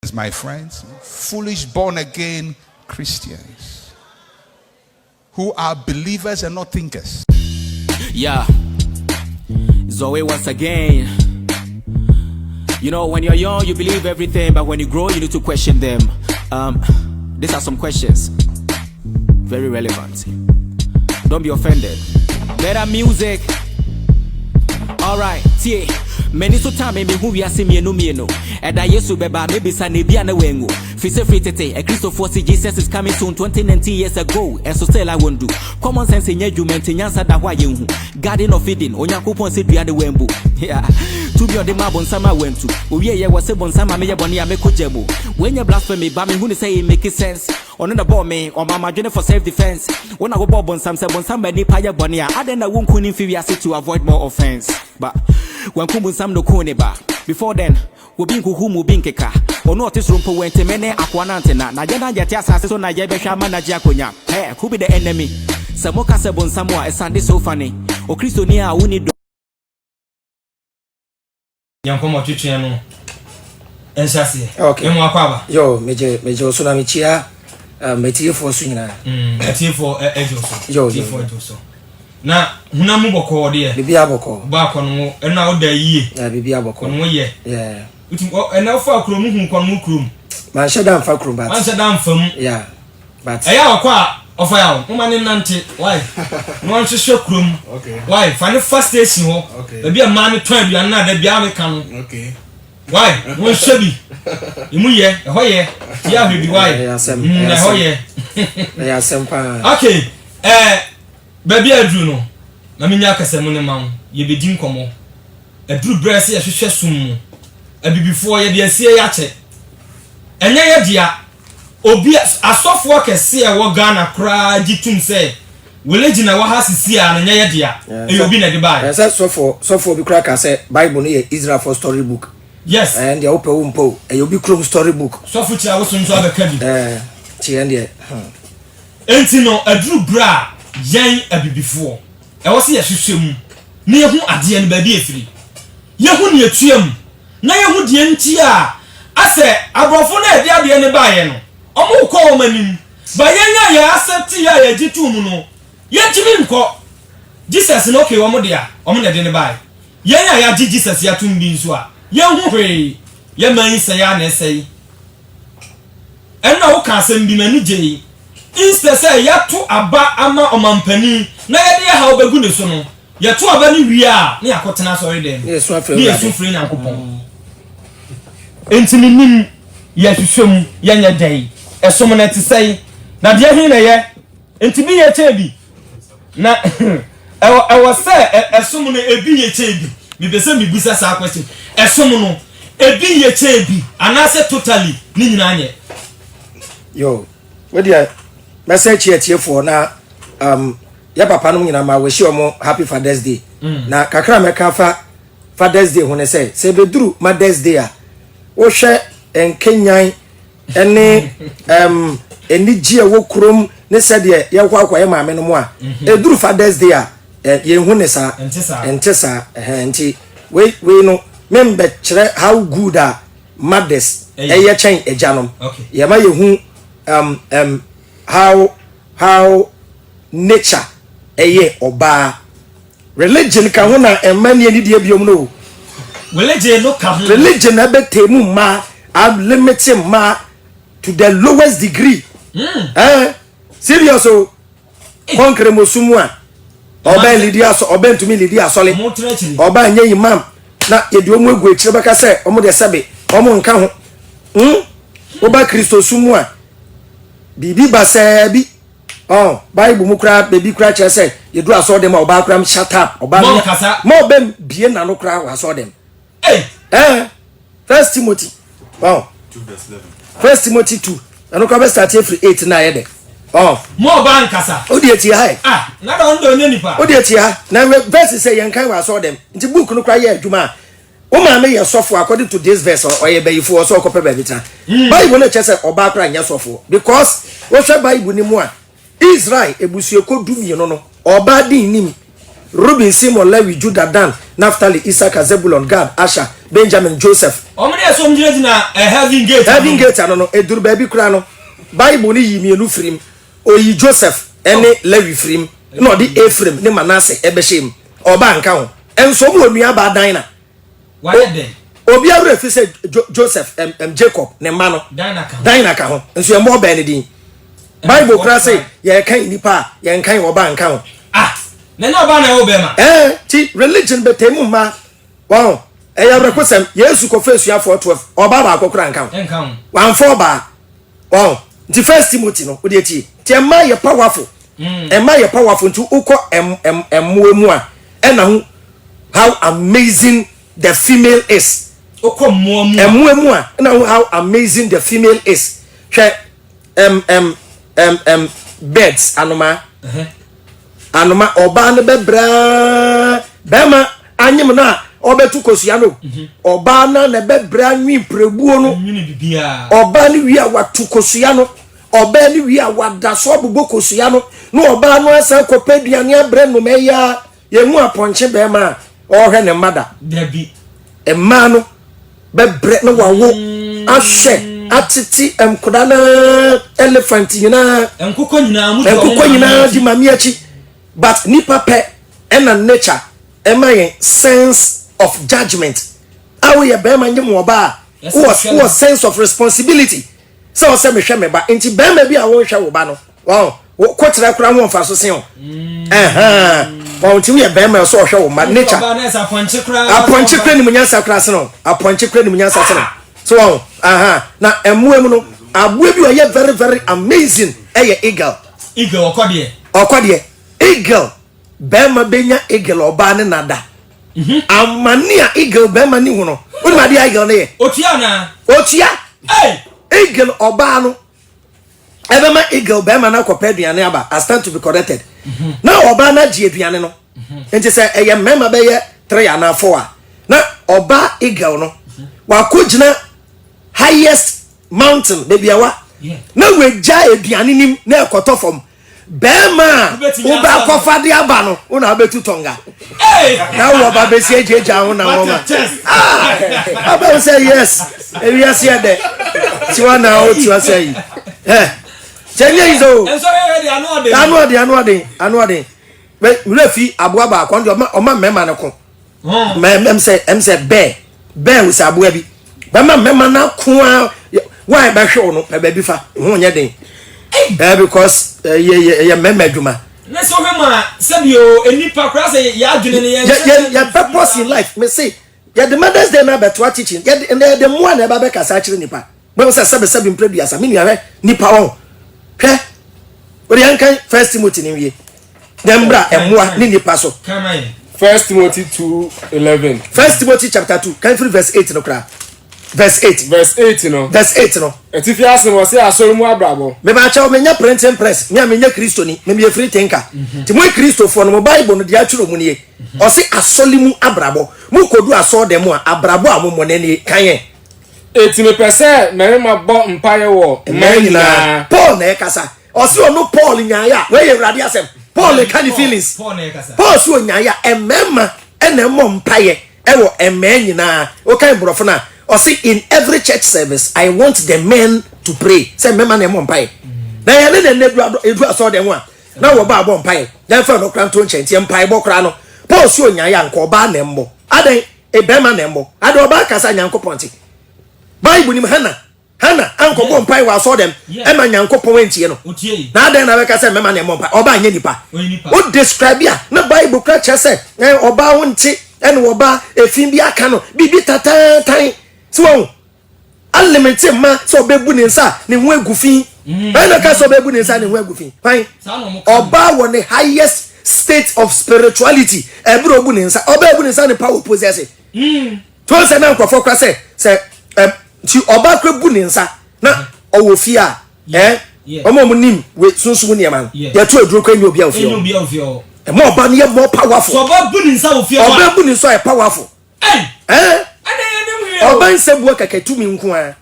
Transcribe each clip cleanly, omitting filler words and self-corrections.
My friends, foolish born-again Christians who are believers and not thinkers. Yeah, Zoe once again. You know, when you're young, you believe everything, but when you grow, you need to question them. These are some questions, very relevant. Don't be offended. Better music. All right, tie. Many so time me who we are see me no. And I yesu beba maybe sa ne bia na wengo. Fise free tete. A Christopher see Jesus is coming soon 2019 years ago. And so still I won't do. Common sense in judgment in yansa da wa yehu. Garden of Eden. Onyankopon se dua de wembu. Yeah. To be on the map on sama went to. Owie ye was on sama me boni ameko jebo. When you blasphemy ba me who say it make sense. On the ball me on my journey for self defense. When I go bob on some bani paya bonia. I then I won't couldn't feel to avoid more offense. But when kumbun sam no kone ba. Before then, we been kuhumu binkeka. Or not this room for when temene aquanantena. Na jana jatia sasso na jebesha manager konya. Hey, who be the enemy? Samoka sebon samoa is Sunday so funny. O Christo nia uni do. Yankomo chichiano. Ensasi. Okay. Emu akwaba. Yo, meje osuna michia. Metie for sunyina. Metie for ejoso. Yo, for ejoso. Na huna mu boko de bibi aboko ba kono mo na o da yie bibi aboko kono mo ye yeah utim na fa krom hu kono mo krom man shada fa krom ba man shada fam yeah but eya akwa ofa ya o mane nante why no an hwehwe krom okay why fa ne first station ho e bia man ne ton bia na da bia me kan okay why won shebi imu ye e ho ye ya hwe bi why ya ho ye ya sempa okay baby adru no na menya akasemu ne mawo ye bedi nkomo adru brese ye hwehwe sum abibifo ye de asie ya che enye ye dia obi asofo akese e wo Ghana kra gitum se village na wa hasisi a na nye ye dia e obi na de bai yes sofo obi kra ka se Bible no ye Israel for story book yes and ya ope umpo e obi Chrome story book sofo ti awo so nso abeka bi ti ende enti no adru bra yan abibifo e wo se ye hwehwem na ye hu ade ne ba bi efiri ye hu ne etuam na ye hu de nti a ase abrofo na ede ade ne ba ye no omo ko o manim ba yenya ya aseti ya ye gitum no ye timi nko Jesus no ke omo de a omo na de ne ba yenya ya gi Jesus ya tum bi nso a ye hu hwe ye man se ya na sei enna wo ka asem bi mani gye instead say ya to aba ama omampani na ye de ha obegu ne so no ye to aba ni wi a na yakotena so reden ye so free nyankopon entimi nim ye hwehwem ye nya dai esom na ti sei na de hin na ye entimi ye chebi na ewo say esom na ebi ye chebi mi be say mi busa sa question esom no ebi ye chebi anase totally ni nyina anye yo we dia message here for na ya papa no nyina ma we shi omo happy Father's Day na kakra meka Father's Day hone say beduru Mother's Day a wo hwe enkenyan ene enigi wo krom ne se de ye kwa akwa ye maame no mo a eduru Father's Day a ye hune sa entesa enti we no membe kire how good a mothers eye chen ejanom ye ma ye hu how nature eye oba religion ka ho na emani ani die biom no religion no ka ho religion abetemu ma limiting ma to the lowest degree serious o konkre mosumu a oba lidia so oba ntumi lidia sole oba nya imam na yedi omu egu ekire beka se omu de sebe omu nka ho oba Kristo sumu a bibi basabi Bible mukra baby kra che say you do aso dem oba kra shut up oba mo bem bie na no kra aso dem First Timothy 2:11 First Timothy 2 and no start every 8 na ye de mo ba nkasa odi eti ha na da ndo nya nipa odi eti ha na verse say yen kan aso dem nti book no kra ye adwuma o ma me ye sofo according to this verse or ye bayifo so okope ba bita Bible no che say oba kra nya sofo because wo hwe Bible ni mu a Israel ebusueko dumie no oba din nim Reuben, Simon, Levi, Judah, Dan, Naphtali, Issachar, Zebulun, Gad, Asher, Benjamin, Joseph, omre so mjire dina heaven gate no eduru ba bi kura no Bible ni yi mienu frim oyi Joseph ene Lewi frim no di Ephraim ne Manasseh ebehim oba nka ho enso mu onua ba dan na why then obi awre fi se Joseph Jacob ne ma no dan ka ho enso e mo ba ne din Bible kura say ye kan nipa ye kan oba nka ho na oba na wo be ma ti religion betemu ma wow eya rekosem Yesu ko fa suafo 12 oba ba akokura nka ho wan for ba wow the first Timothy no odi eti ti emma ye powerful emma ye powerful ntu uko emmuemu a ena hu how amazing the female is uko emmuemu a ena hu how amazing the female is hwe birds anoma oba ne bebra bema anyim na obetu kosua no oba na ne bebra nwi prebuo no oba ne wi a watu kosua no oba ne wi a wada so obugo kosua no no oba no asa kopeduane abre no meya ye hu aponche bema ohwe ne mada dabi emma no bebre no wawo ahwe atiti emkoda na elephant nyina enkoko nyina di mamiachi but nipa pe ena nature emaye sense of judgment awo ye be manje mo ba wo sense of responsibility so se me hwe me ba enti be ma bi a wo hwe wo ba no wow ko tira kura ho mfa so sen o wo ti ye be ma so hwe wo ma nature aponche kra ni munyansa kra se no aponche kra ni munyansa se no so wow na emuemu no abue bi o ye very very amazing eye eagle okode eagle bema benya eagle oba ne nada amania eagle bema ni hu no woni ma dia eagle ne ye otua eagle oba no ebema eagle bema na kopeduane aba I stand to be corrected na oba na ji eduane no enti se eye mema be ye 3 ana 4 na oba eagle no wa kogina highest mountain baby awa na weja eduane nim na ekoto fom bema uba kofade aba no una betu tonga na wo ba be si ejeja ho na wo ma aba say yes we are here there ti wa na o ti wa say chenye izo enso we ready anu ade we refi aboa ba kwa ndio o ma mema ne ko mem say bear we say aboa bi ba ma mema na ko why ba hwe no ba bi fa ho nya den because ye mema djuma na so hema sabio enipa kra say ya adwene ne ye purpose in life me say ye the mothers day na beto teaching ye the mo na ba be kasa kire nipa we say sabe previous me nua nipa won hwe ori ankan first Timothy ni wie dembra emwa ni nipa so First Timothy 2:11. First Timothy chapter 2 can free verse 8 no kra verse 8 no Etifi asem wo se asori mu abrabo me ba cha o menya printing press me amenya kristoni me me free thinker ti mo kristofo no Bible no dia twiro mu ne o se asoli mu abrabo mu kodu aso dem a abrabo amomo ne ne kan etime pese merima bo mpaye wo menina Paul na ekasa o se onu Paul nyaaya we ye urade asem Paul can feelings Paul so nyaaya emema ena mo mpaye ewo emenyina o kan brofo na or see in every church service I want the men to pray say mema na mo mpaye na ya ne edu aso dem a na wo ba bo mpaye dan fa no kranto nchenti mpaye bo kra no Paul so nyaaya nko ba na mbo adan e bema na mbo adan oba kasa nyankopon ti Bible ni Hana anko bo mpaye wa aso dem e ma nyankopon entie no na adan na be kasa mema na mo mpaye oba anya nipa o describe ya na Bible kra chese oba wonti ene oba efin bi aka no bibi tatan so unlimited ma so bebu ni nsa ni hu agufin na ka so bebu ni nsa ni hu agufin fine oba won the highest state of spirituality ebro obu ni nsa oba ebu ni nsa ni power possess to se na nkofo kwa se ti oba kwa bu ni nsa na owo fi a omo nim we sunsun ni man ya to aduro kwa nyi obi a ofi o mo oba ni more powerful so oba bu ni nsa ofi o oba bu ni nsa e powerful oban sebuo keke tumi nko a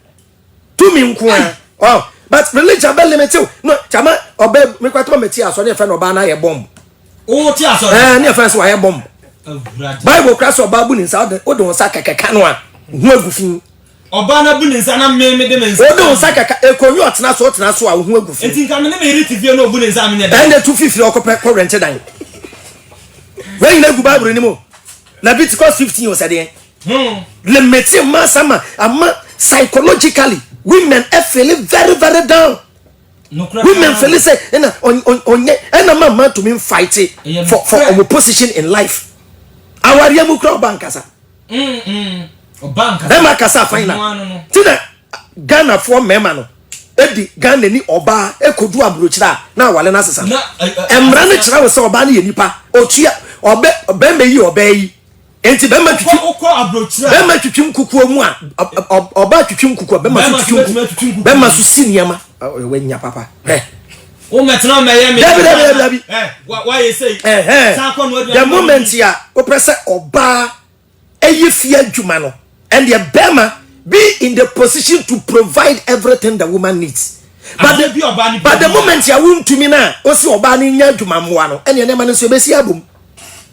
oh but religion be limited no chama oba me kwato meti aso ne fe no oba na ye bomb o ti aso ne fe so ye bomb Bible class oba bu ni nsa o de won sa keke kanu a hu agufin oba na bu ne nsa na me de me nsa o de nsa kaka ekonyo otena so a wo hu agufu enti nka me ne me riti vie na obu ne nsa me ne dan de 250 okopɛ ko rent dan when na gu bible ni mo Leviticus 15 o said le métier masama ama psychologically women are feeling very very down. Women feel say na mama to me fight for our position in life. Our yamu crowd bankasa. Bank. Ema kasa fine. Tina Ghana for mema no. Edi Ghana ni oba ekodu abrochira na wale na sesa. Emra ne kira we say oba na ye nipa. Otua obe meyi oba yi. Enti be ma twitwim kukuo mu a oba twitwim kukuo be ma twitwim be ma so siniama we nya papa o metna me ye me dabi why you say the moment ya o press oba eyi fie adwuma no and the bema be in the position to provide everything the woman needs but the moment ya won to me na o se oba ni nya adwuma moa no ene ma no so be si abom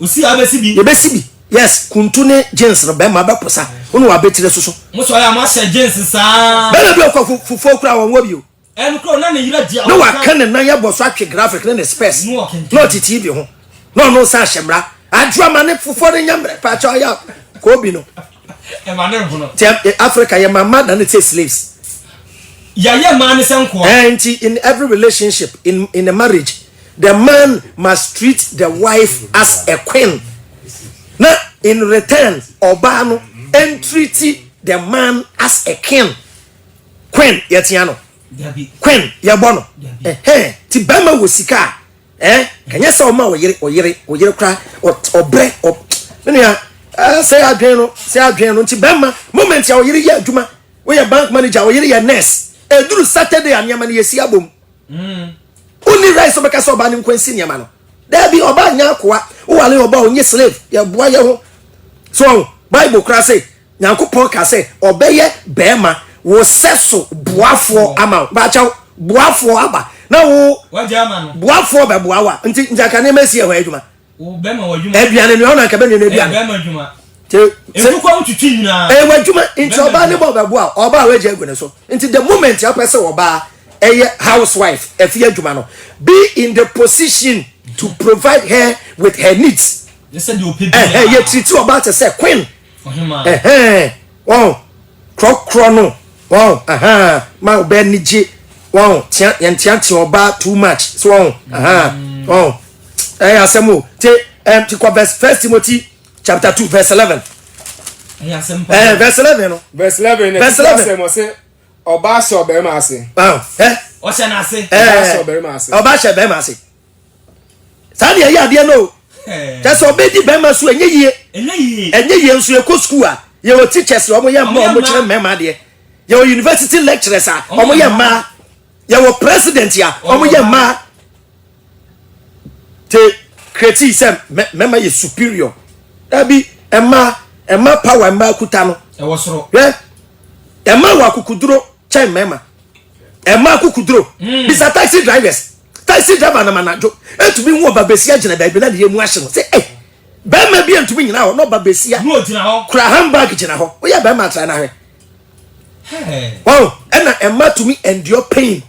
o si abesi bi ye be si bi. Yes, kuntune jeans no be ma be posa. Wonu wa betire soso. Mo so ya ma se jeans sa. Be na bi okwa fufu kura won wobio. En kro na ne yira dia. No wa kan na ya boso atwe graphic na space. No titi bi ho. No sa hemra. Adwa ma ne fufu ne nyamre pa cha ya ko bi no. E ma ne ho no. Africa ya mama than it slaves. Ya man se nko. And in every relationship in a marriage, the man must treat the wife as a queen. Now, in return, Obano entreat the man as a king. Queen, yetiano. Queen, yabono. Ti bema wosika. Kanya sa oma oyire kra obre o. Nenia, say adweno ti bema moment ya oyire ya adwuma. We ya bank manager oyire ya nurse. Eduru Saturday anyama ne yesi abom. Only rice obeka so ba ne nkwansi nyama no. There be oba nya akwa wo wale oba onye slave ya bua ye ho so Bible kra say Nyankopon ka say obeye bema wo seso buafo ama ba cha buafo aba na wo wajama no buafo be buawa nti njaka ne mesi e ho adwuma wo bema wadwuma aduane ne ona ka be ne aduane bema adwuma te e kwa ututwi nyina wadwuma nti oba ne bo be bua oba we je agune so nti the moment ya pese oba eye housewife efia adwuma no be in the position to provide her with her needs. They said you pay. You treat you about to say queen. Wow. Chrono. Wow. Ma obe niji. Wow. Tian oba too much. So wow. Asemu. Te verse 1 Timothy chapter 2 verse 11. Verse 11 no. Verse 11. Verse 11. Say oba so be ma ase. Wow. O se na ase. Oba so be ma ase. Oba she be ma ase. Sadi ya ade no. Just obedi be ma so enye yie nso e ko school a ye o teachers omo ye ma omo kire mema de. Ye o university lecturers a omo ye ma. Ye o president ya omo ye ma. Te create sem mema ye superior. Abi ema power ema kuta no. E wo soro. Ema wa kukuduro chen mema. Ema kukuduro. Bisa taxi drivers. Taxi driver na manajo etumi hu obabesia gina da ibina de yemu ahye no say be ma bi entumi nyina ho no obabesia no gina ho kura handbag gina ho we ya be ma tra na hwe wow ena emma tumi endure pain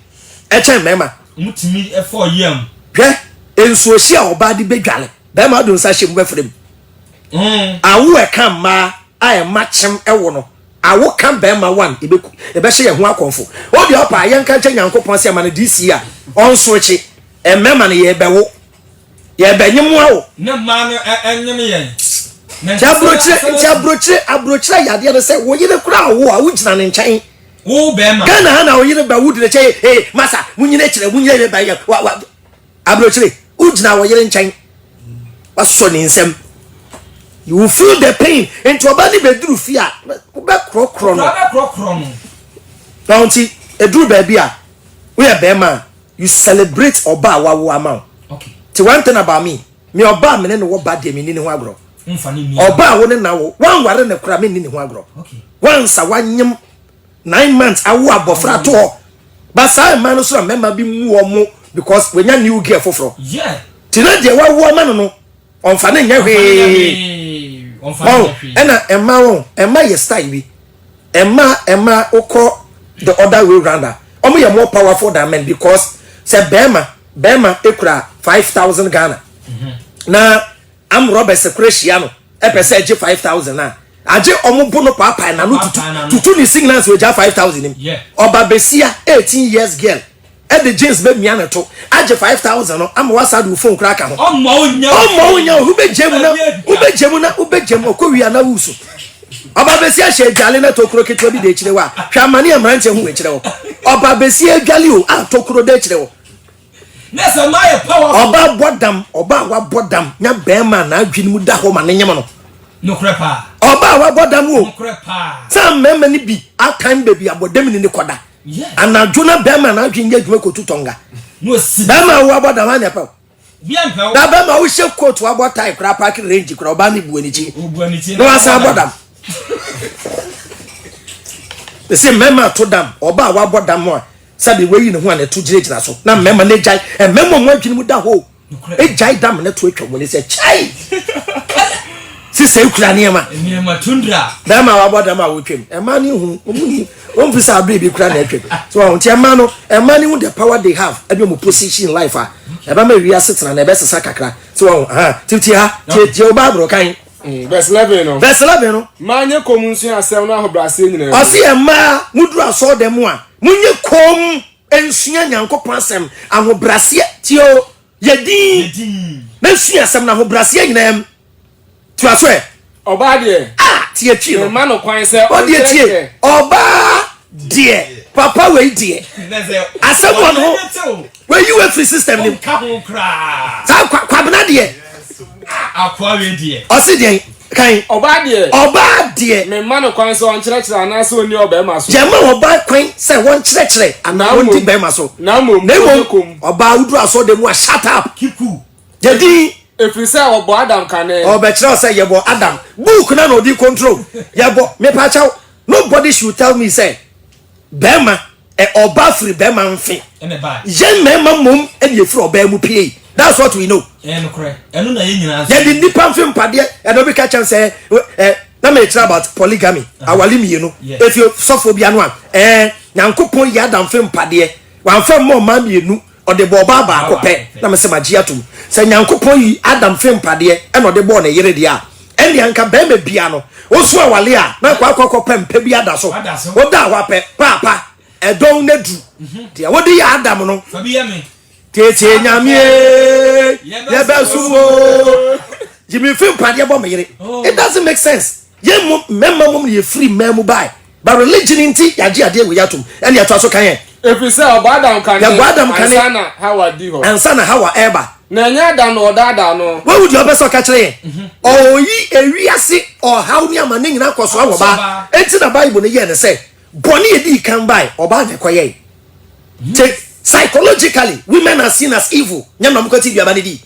e chen mema mutumi e for yam hwe enso hia oba de bedwale be ma do nsa hye mu befrem awu e kan ma a ma chem e wo no awu kan be ma one e be hye ye ho akonfo obi opa ye nka nche Nyankopon se ma na DC a onso chi emema ne ye bewo ye benyemu awo na ma no enyem ye abrochire yade ne se wo yire kura wo a wo gina ne nchen wo be ma kana ha na wo yire ba wo de che masa munyine kire munyine ba ye abrochire wo gina wo yire nchen waso ne nsem you will feel the pain into obani beduru fia be krokro no don't eduru ba bia we be ma you celebrate oba wawo amount. Okay. Ti one thing about me oba me ne wo ba de me ni ho agro. Mfa ni mi. Oba wo ne na wo wan ware ne kura me ni ho agro. Okay. Once wanyem 9 months awo abofra to ho. Ba sai man so member bi mu wo mo because we nya new gear foforo. Yeah. Ti na de wawo ma no onfa ne nya hwe. Onfa. Ena emma ye style bi. Emma oko the other way round. Omo ye more powerful than men because say Bema ekura 5,000 Ghana. Na am Robert Secretiano epese je 5,000 na. Aje omo bono papa na no tutu ni signals we ja 5,000 him. Oba besia 18 years girl. E the James be mia na to. Aje 5,000 no am wasa do phone crack ho. Omo onya hu be jemu ko wi ana wusu. Oba besia she jale na tokro ketwa bi de kire wa. Hwa mane amrante hu we kire wo. Oba besia jale o a tokro de kire wo. Nessa my power. Oba wa bodam nya bema na adwini mu da ho ma ne nyem no. No crepa. Oba wa bodam o. No crepa. Sam mema ni bi akan baby abodam ni koda. Yeah. Anadwona bema na adwini nya dwuma kotu tonga. No si. Bema wa bodam anya pa. Bien pa. Da bema wo she coat wa botai kra park range kra oba ni buanichi. Obuanichi. No asa bodam. The same mema to dam oba wa bodam mo. Sabi we yi ne ho an to gire so na mema ne jai e mema mo adwini mu da ho e jai dam na to atwa mo ne se chai sise ukura ne ma tundra da ma wa boda ma wo twem e ma ni hu omuni on fi sa bre bi kura na atwem so on tie ma no e ma ni hu the power they have e be mo position in life e ba ma wi asetena na e be sesa kakra so on titi ha tie o ba bro kan verse 11 no manye komunsu asem na ahobrase nyina o se e ma muduru aso dem a munye kom ensua nyankopon asem ahobrase tio yedin na sua asem na ahobrase nyina tu aso e oba de tie twi no ma no kwan se o de tie oba de papa we de asem no we you a free system ni ka ho kra sa kwabena de akwa we de o se de kan oba de me ma no kwan se on kire ana se oni oba ma so jema oba kwan se won kire ana won di be ma so na mom oba udu aso de mu a shut up kiku jadi efisa obo Adam kane oba kire say yebo Adam book na no di control yebo me pa chaw nobody should tell me say bema oba free bema mfe ene ba yen mema mom e dey free oba mu pie. That's what we know. No correct. Enu na ye nyina. Ya di nipa mfim pade e no be ka chan say na me tell about polygamy. Awali mi no. If you suffer bia no nyankopon ya da mfim pade. Wan fam mo ma mienu o de bo ba ba akopɛ na me se magia tum. Say nyankopon yi Adam mfim pade e no de bo na yere dia. Eni anka be me bia no. Osu awale a na kwa akokɔ mpa bia da so. Wo da wa pɛ papa e don na du. Dia wo de ya Adam no. Fa bia me. Tete nyamie yebesumo Jimmy film pade bo me yere. It doesn't make sense. Ye memma mom ye free memu buy. But religion inti yaje ade we yatum. Ene yato so kan ye. Efisa oba Adam kane. Ya Adam kane. Ansana hawa di ho. Ansana hawa eba. Na nya Adam no dada no. Where would you be so ka kire? Oyi ewiase o haw ni amane nyina koso awoba. Enti na Bible ne ye ne say boni e di kan buy oba de koye. Take psychologically women are seen as evil. Nyam na mkoti duaba ne di.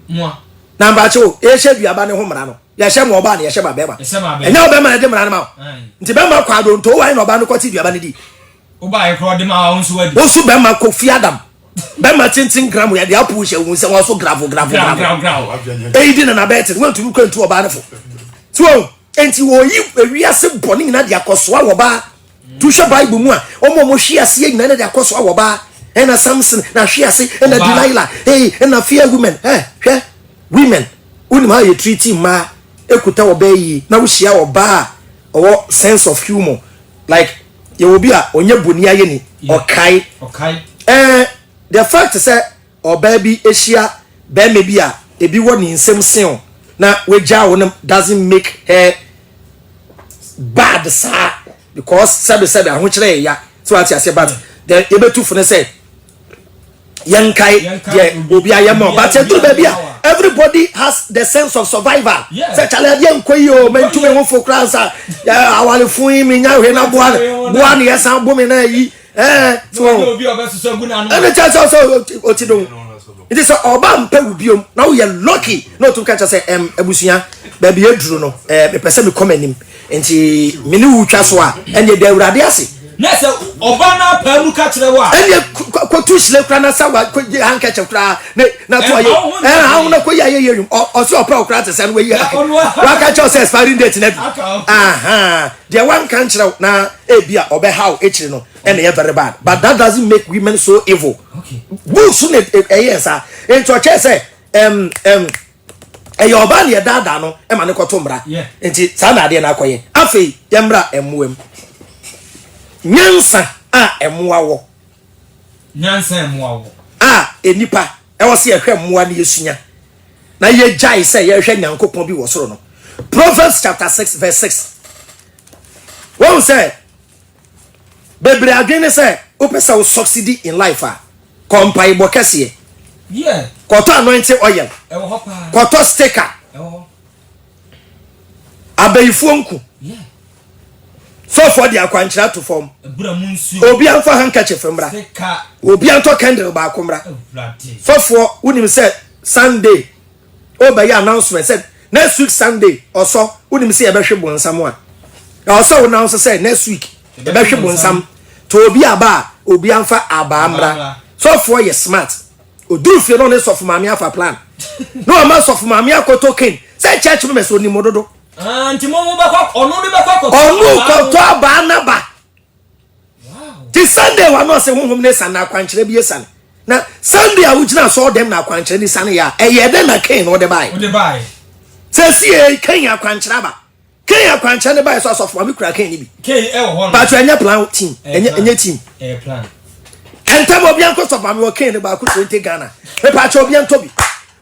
Mo. Na mba cho e hye duaba ne ho mra no. Ya hye mo oba ne ya hye ba beba. Enya oba ma na de mra ne ma. Nti be ma kwa do nto wa na oba no koti duaba ne di. Oba e kro de ma wa nso wadi. Osu be ma Kofi Adam. Be ma tintin gram ya de apu hye hu se wo so gravo. E di na bet we ntu ko ntu oba ne fo. So enti wo yi ewiase boni na de akoso a wo ba. Tu hye Bible mu a omo mo hye ase nyina na de akoso a wo ba. Ena Samson na hwe ase ena Delilah ena fear women hwe women unima ye treat ma ekuta obayi na wo hia oba or sense of humor like ye will be a onye boni aye ni okai the fact say oba bi ehia be me bi a ebi wo ni nsem sen na weja wo doesn't make her bad sa because sabe ahụ kire ya so ati ase bad the ebetu fune say yankai obi ayemo but everybody has the sense of survival. Say chale dia nkoyi o mentu me ho fokransa ya awale fun mi nya hwe na boa ne yesan bo me na yi so obi obesuso gu na no and so otidon it is oba mpa ubiom na we are lucky no to catch say abusua ba bi eduru no me pese me come anim enti me ni wutwa so a ene da awurade ase Nese obana pa mu ka kire wa. Ene ko tu sile kura na sawa ko handkerchief kura na to aye. Ha na ko ya ye o se opra kura te se no we ya. Wa ka cho se expiring date na bi. Aha. The one can kire na e bia obe how e kire no ene very bad. But that doesn't make women so evil. Okay. Books no yes ah. Ento che se eyo oba ne dada no e ma ne ko to mbra. Enti sa na ade na akoye. Afei yemra emuem. Nyansa emwa wo. Nyansa emwa wo. Enipa e wo se ehwe mmoa ne yesunya. Na ye jai se ye hwe Nyankopon bi wo soro no. Proverbs chapter 6 verse 6. What say? Bebre adwene say opesa wo succeed in life kompai bo kese. Yeah. Koto anointing oil. E wo pa. Koto sticker. E wo. Abayifu nku. Yeah. So for the akwanchira to form. Bra munsu. Obi anfa handkerchief mbra. Sticker. Obi anto candle ba akomra. Brate. So for unim say Sunday. Obey announcement said next week Sunday also unim say e be hwe bonsam a. Also announce say next week e be hwe bonsam. To obi aba obi anfa aba mbra. So for you smart. Odu fi no ne so for mama afa plan. No am so for mama akoto ken. Say church members oni mododo. Anti mo ba kwa onu be kwa koto. Onu koto aba na ba. Wow. This Sunday wa no say honhom ne san na kwankyere bi esan. Na Sunday a wugina so dem na kwankyere ni san ya. Eye de na ken no de bai. O de bai. Say see ken ya kwankyere ba. Ken ya kwankyere ne bai so of mama kura ken ni bi. Ken e wo ho. But enya plan team. Enya team. Plan. Enta mo bian ko so mama wo ken ne ba ko 20 Ghana. Me pa cho bian to bi.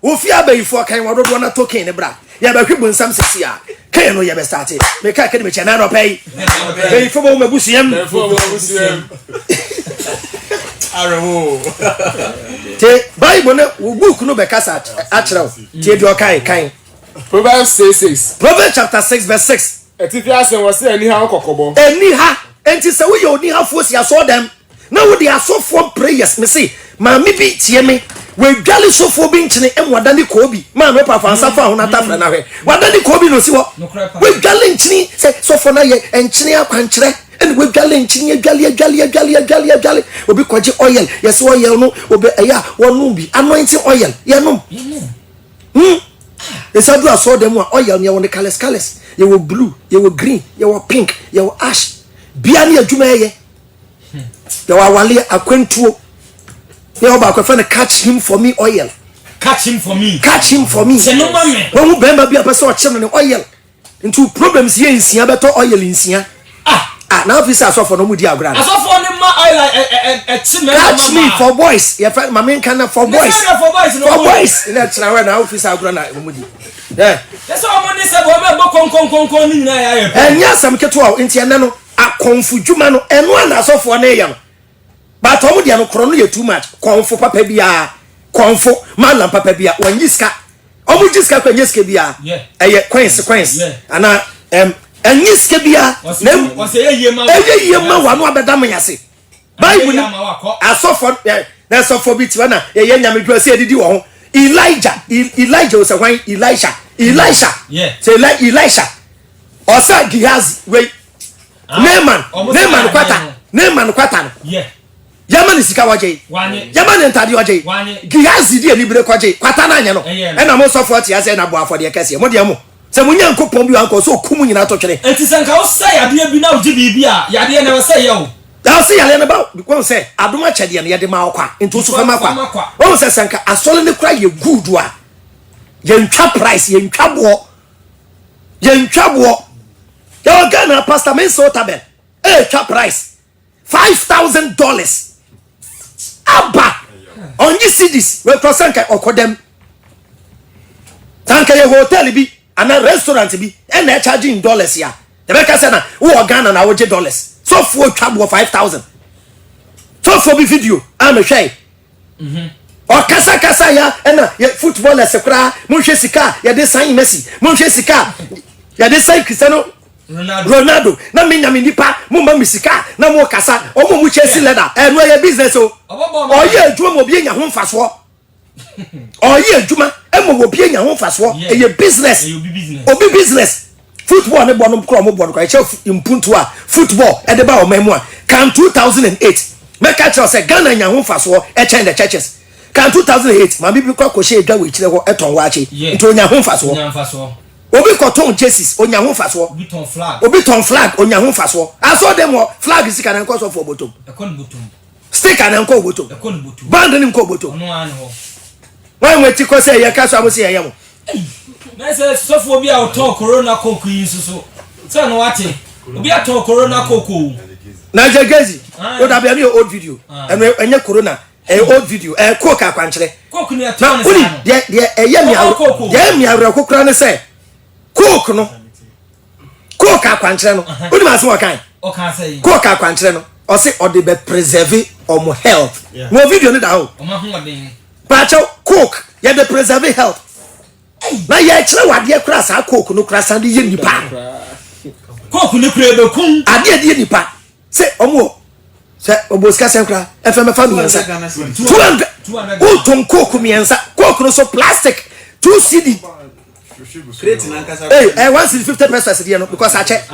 Wo fi abayifo kan wo dodo na to ken ne bra. Ya ba hwe bonsam sisi a. Ken no ye be start. Me ka me chana no pay. Be fo mo mabusiem. Aremo. Te Bible no wo book no be kasa a kire wo. Te di kan. Proverbs 6:6. Proverbs chapter 6 verse 6. Etifi asen wo se ani ha kokobo. Ani ha enti se wo ye oni ha fo si aso dem. Na wo di aso for prayers me say ma me bi tie me. We dwale so fo bi nchine emwada ni kobi. Ma no pa fansa fa ho na tafra na hwe. Wada ni kobi no si wo. We dwale nchine se so fo na ye enchine akwankyere. And we dwale nchine dwale. Obi kwaje oil. Yes oil no obi eya wonu bi anointing oil. Ye no. They said I saw them oil near one the colors. You were blue, you were green, you were pink, you were ash. Biani adwuma ye. You were wale akwentuo. You were going to catch him for me oil. Catch him for me. Catch him for me. Say no man. When we bemba be a person channel oil. Into problems here in Sia better oil in Sia. Now this is for no media grant. I saw for them Catch me for boys. Your friend, my main kind of for boys. For boys. That's now office I grant. Yeah. That's all money said. Kon na. And yes, I'm keto into nano a confujuma no and one as of one am. But omo no krono ye too much. Konfo papa bia. Konfo man papa bia. When yiska. Omo jiska kwa yiska bia. Yeah. Eye coins. Ana and yiska bia. Was a ye ma wa no abedam yase. Bible asofo na asofo bi tiwana ye nyamedwa se didi wo ho. Elijah was a wine Elisha. Yeah. Say like Elisha. Osa Gehazi wait. Naaman kwata. Yeah. Yaman sika waje. Yaman entadi waje. Gehazi di anibere kwaje. Kwata na anya no. E na mo sofo ti ase na bo afode ye kase. Mo de mo. Se mo nyankopon bi anko so kumu nyina to twere. Enti sanka wo say ade bi na uji bibia. Yade na wo say ye o. I'll see you about because say Aduma Chadi and Yadima into Sufamakwa. Oh, says Sanka, a solemn cry you good one. Yen trap price, yen trouble. You're gonna Pastor Minnesota. Trap price $5,000. Abba on you see this, where Sanka or Kodem Sanka hotel be and a restaurant be and they're charging dollars here. The Becca Sana, who are Ghana now with dollars. So for trouble 5,000. So for the video, I'm a shay. Or kasa ya, and football as a cry, Monshe Sika, ya de sign Messi, Monshe Sika, ya de sign Cristiano Ronaldo, na nipa, Mumba Misika, na mo kasa, or Muchesi leather, and where your business so. Or ye drum will be in your home fast war. Or ye Juma, and will be in your home fast war, and your business, or be business. football ne bɔ no kro mo bɔ no kwa che impuntu a football e de ba o mamu a can 2008 make catch say Ghana nya ho faso e chen the churches can 2008 ma bi kwa ko she edwa we kire ho eton wa ache nto nya ho faso obi ko ton Jesus onya ho faso obi ton flag onya ho faso aso dem flag is kan nko so for bottom sticker na nko bottom band ni nko bottom wan we ti ko say ye ka so amo say ye mo na say so for bi a to corona coke yin so say no wate obi a to corona coke na jegezi o da be old video enye corona old video coke akwankyere coke ni ato ne sa de ye mi awre kokura ne say coke no coke akwankyere no odi ma se wo kan o kan say coke akwankyere no o say o de be preserve omo health no video ni da ho o ma ho odin pacho coke ye de preserve health na ye kire wade kura sa coke no kura san de ye nipa coke ni kura be kun ade de nipa say omo say oboska senkra fm family yansa 200 o ton coke miensa coke no so plastic 2 cd create na nkasa 1 cd 50 pesos there no because I check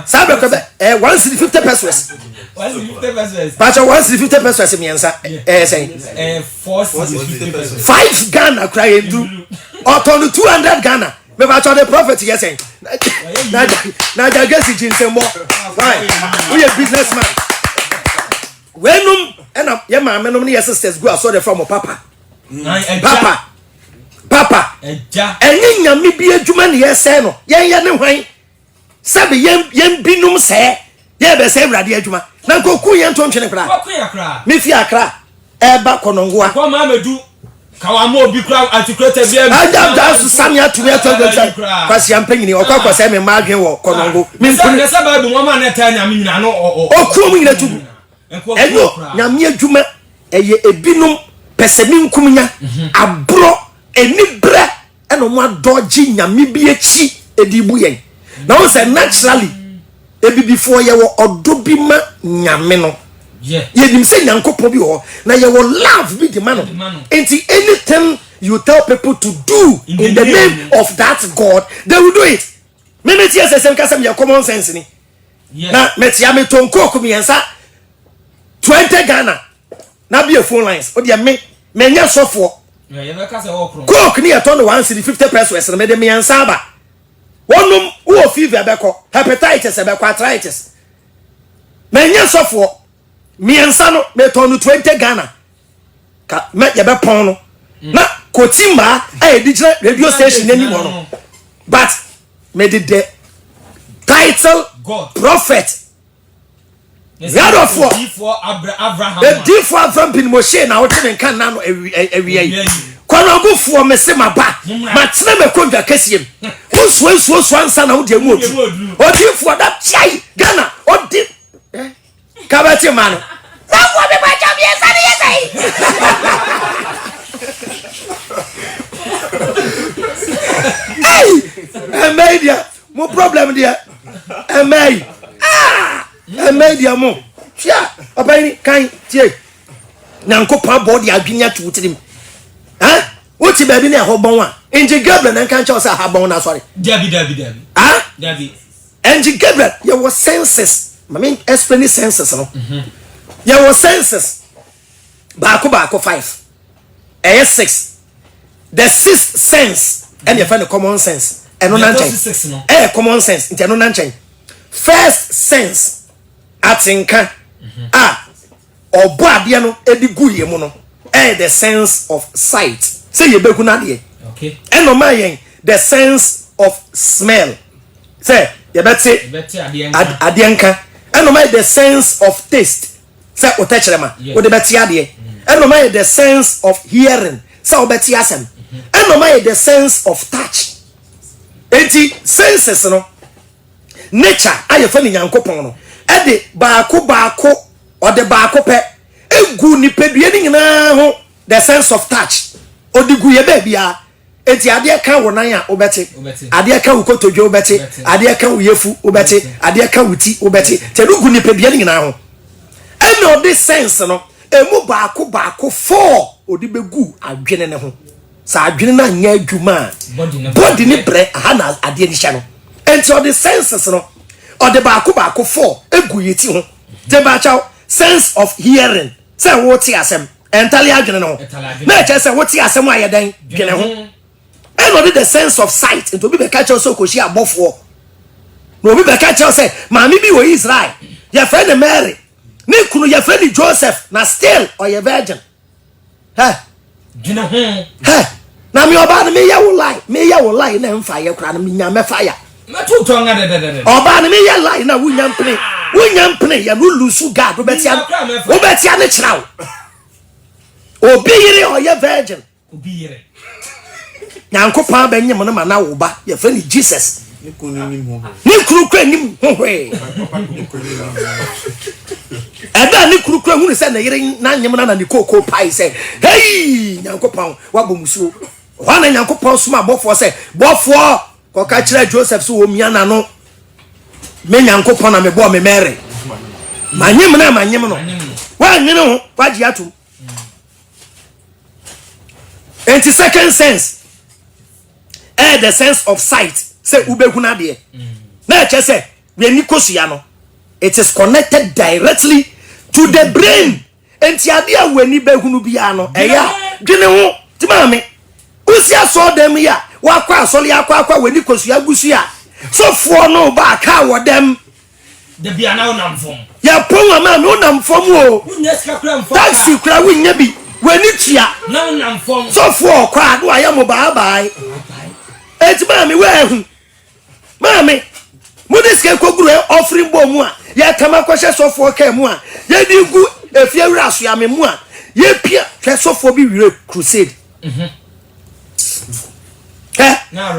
sabe ko be 1 cd 50 pesos 1 cd 50 pesos pacho 1 cd 50 pesos miensa say 4 cd 50 pesos 5 Ghana cry do or turn 200 Ghana me pacho the profit yes say na jagesi jinsembo why we a businessman wenum ena ye ma menom ne sisters go aso the from papa eja enye nyame bi adwuma ne yese no yen ye ne hwan sabe yen binum se ye be se brade adwuma na koku yen to ntwene kra koku ya kra me fi akra eba konongoa ko ma medu kawa mo obi kra antikrete bia ada samia to me to the kwasi ampanyini okwa se me ma adwen wo konongo me nkunu se ba du mo ma na ta nyame nyina no okru mu nyina tugu enyo nyame adwuma eye ebinum pesemi nkumnya abro enibre eno mo adoji nyame bi echi edibu yen na wo say naturally ebibifo ye wo odobi ma nyame no ye dim say nyankopon bi ho na ye wo love bi di mano enti anything you tell people to do in the name of that God they will do it me tie say sem kasem ye common sense ni na metia me tonko ko miensa 20 Ghana na be phone lines o de me nya sofo coke ni aton 1 cd 50 pesos na me de miensa ba wonum wo fever beko hepatitis beko arthritis me nya sofo miensa no me ton 20 Ghana ka me ye be pon no na kotimba e digital radio station ani mo no but me did the title God prophet God of Abraham the deep for Abraham bin Moshe na what den kan na no ewie kono go for me se maba ma tena me konja kasiem wo ansa na wo de mu odu o deep for that chai Ghana o deep kabati man na wo be ba jam yes ani yes media mo problem dia media mo tia obani kan tie nyankopon body adwenya tuutirim wuti baby na hobon a enji Gabriel na kan cha sa habon na sorry dabi enji Gabriel ye was senses I mean explain senses no ye was senses baako 5 6 the sixth sense and you find the common sense and no common sense into no nanchan first sense atinka obo ade no edigu ye mu no the sense of sight say ye beku na de okay and no man the sense of smell say ye beti ade nka and no man the sense of taste say o techrema o de beti ade and no man the sense of hearing say o beti asem and no man the sense of touch enti senses no nature ayefa ni nyankopon no e de baako o de baako pe egu ni pedue ni nyina ho the sense of touch odigu ye ba bia enti ade ka wo nan a obeti ade ka wo kotodwe obeti ade ka wo yefu obeti ade ka wo ti obeti te dugu ni pedue ni nyina ho e no this sense no emu baako 4 odi begu adwene ne ho sa adwene na nya adwuma body ni bre aha na ade ni hye no enti the senses no or the baako 4 egu yeti ho te ba chaw sense of hearing say what ti asem entali adwene no na che say what ti asem ayedan dwene ho and not the sense of sight into be catch so ko shi abofo no be catch say maami bi wo Israel your friend Mary ni kunu your friend Joseph na still or your virgin dwene ho na me oba na me ya wo lie na mfa ye kra na me nya me fire metu tonga de oba na me ya lie na wunya mpene ya no lusu god obetia ne kira obi yire o ye virgin obi yire nyankopon ba nyem no ma na wo ba ye fa ni Jesus ni kunu kra nim ho hwe eda ni kuru kra hu se na yire na nyem na ni koko pai se hey nyankopon wa bomusuo wa na nyankopon suma bofo se bofo ko ka kira Joseph so omia na no me nyankopon na me bo me Mary manyem no wa nyene ho wa ji atum and the second sense the sense of sight say ubehuna de na che say we ni kosua no it is connected directly to the brain enti ade a wani behunu bia no eya dwene ho ti maame usia so dem ya wakwa asole akwa wani kosua gusua so fo no ba ka wo dem de bia na onamfom ya pon ma no onamfom o unya sika kra mfom taxi kra wunya bi wani tia na onamfom so fo kwa do ayamo bye bye enti maame we hu maame mudiske koguru offering bo mu a ya kama kwahye sofo ka mu a ya di gu efie wura so ya me mu a ye pia hwe sofo bi wire crusade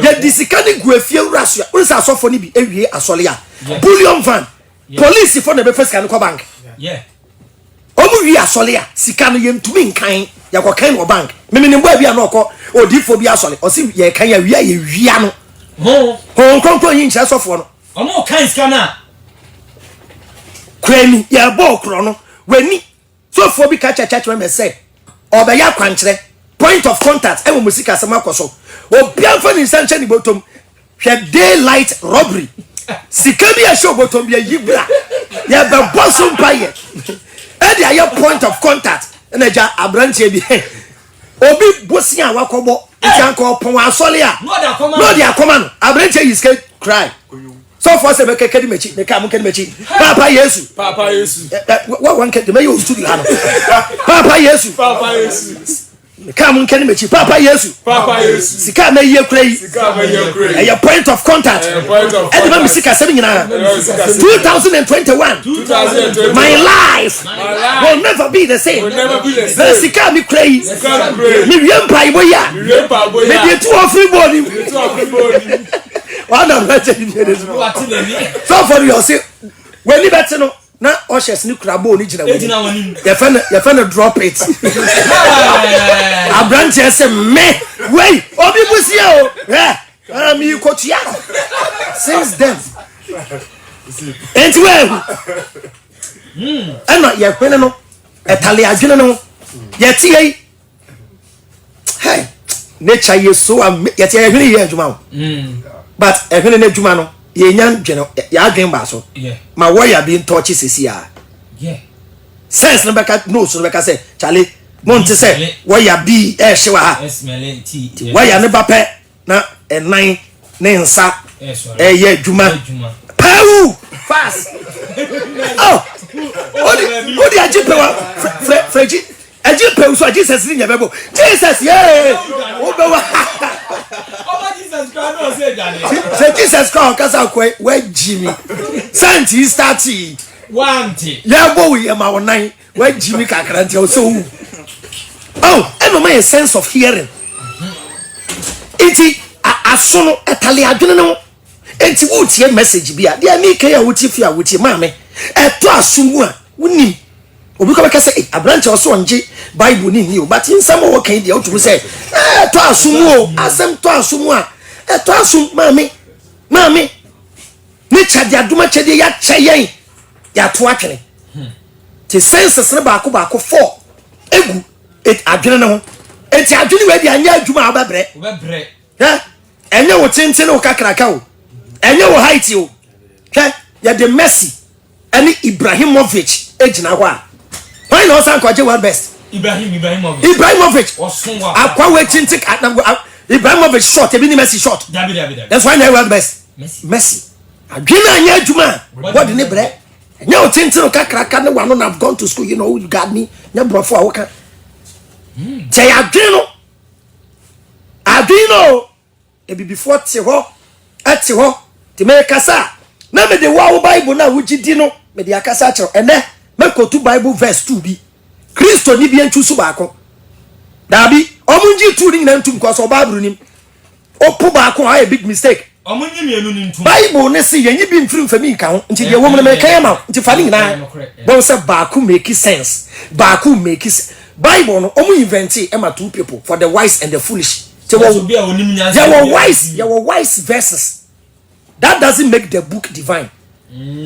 ya disikani gu efie wura so ya unsa sofo ni bi ewie asole ya bullion van police for na be first kan ko bank omu wi asole ya sika no ye ntumi nkan ya ko kan no bank meme ni mbo bia no ko odifo bi asole o si ye kan ya wia no ho konkro yin cha sofo no omo kan skana kwani ya bo kro no wani sofo bi ka church me say obeya kwankyere point of contact e mo musika sama koso obia fa ni sanche ni botom hwe daylight robbery sika bi a show botom bi yibra ya be bosom paye e dia ya point of contact na ja abranche bi obi bosia wakobo ntanko pon asole a no dia koma no abranche is cry so for say make kedi mechi make am kedi mechi papa yesu what one kedi me you studio hano papa yesu come kedi mechi papa yesu sika na ye krai e your point of contact e de me sika se nyina 2021 my life will never be the same sika mi krai mi wiempa iboya me dey two of free body one of the so for you say when you better no na ushers ni krabo ni gina woni you find drop it abranche say me wait obi busia o mi kotua since then anyway ana ya kwene no etale adwene no ye tie hey nature you so ye tie hwene ye adwuma but ehwene na adwuma no ye nyan dwene ya adwen ba so ma wo ya bi ntochi sesi a sense no beka no so beka say chale monte say wo ya bi e hye wa ha wo ya ne ba pe na enan ne nsa ye adwuma pau fast oh odi ajipe wa freji ajipe so Jesus ni nyabebo Jesus obewa say Jesus Christ kasa kwe we Jimmy santi starti wanti ya bo we ma wonan we Jimmy kakranti o so oh eno my sense of hearing iti asono etale adwene no enti wo tie message bia dia mi kan ya wuti fi a wuti maame eto asomu a woni obi ko be say abranche o so nje bible ni o but insam wo kan dia o tu say eto asomu o asem to asomu a eto asum mami ni chade aduma chade ya cheyen ya to atwene ti senses ne baako 4 egu et adwene ne ho enti adwene we dia anya adwuma obebre enye wo tenten o kakraka o enye wo height o hwe ya de Messi ani Ibrahimovic ejina ho a why no san kwaje world best Ibrahimovic osonwa akwa wetin tik Ibrahimovic short ebi ni Messi short that's why no world best Messi adwena anya adwuma what the bre nya o tintin kakraka ne wano na have gone to school you know you got me nya brofo a woka say adweno ebi before te ho te me kasa na me de wa Bible na wo gidi no me de akasa kire ene me kotu Bible verse 2 bi Kristo ni bi antwu su baako dabi omunji tu ni na ntum ko so Bible nim opu baako ha a big mistake omunji mienu ni ntum Bible ne se yenyi bi mfiri mfami nka ho nti de wo mo me kan ma nti fa ni na don say baako make sense baako make sense Bible no omu invent e ma two people for the wise and the foolish there were wise verses that doesn't make the book divine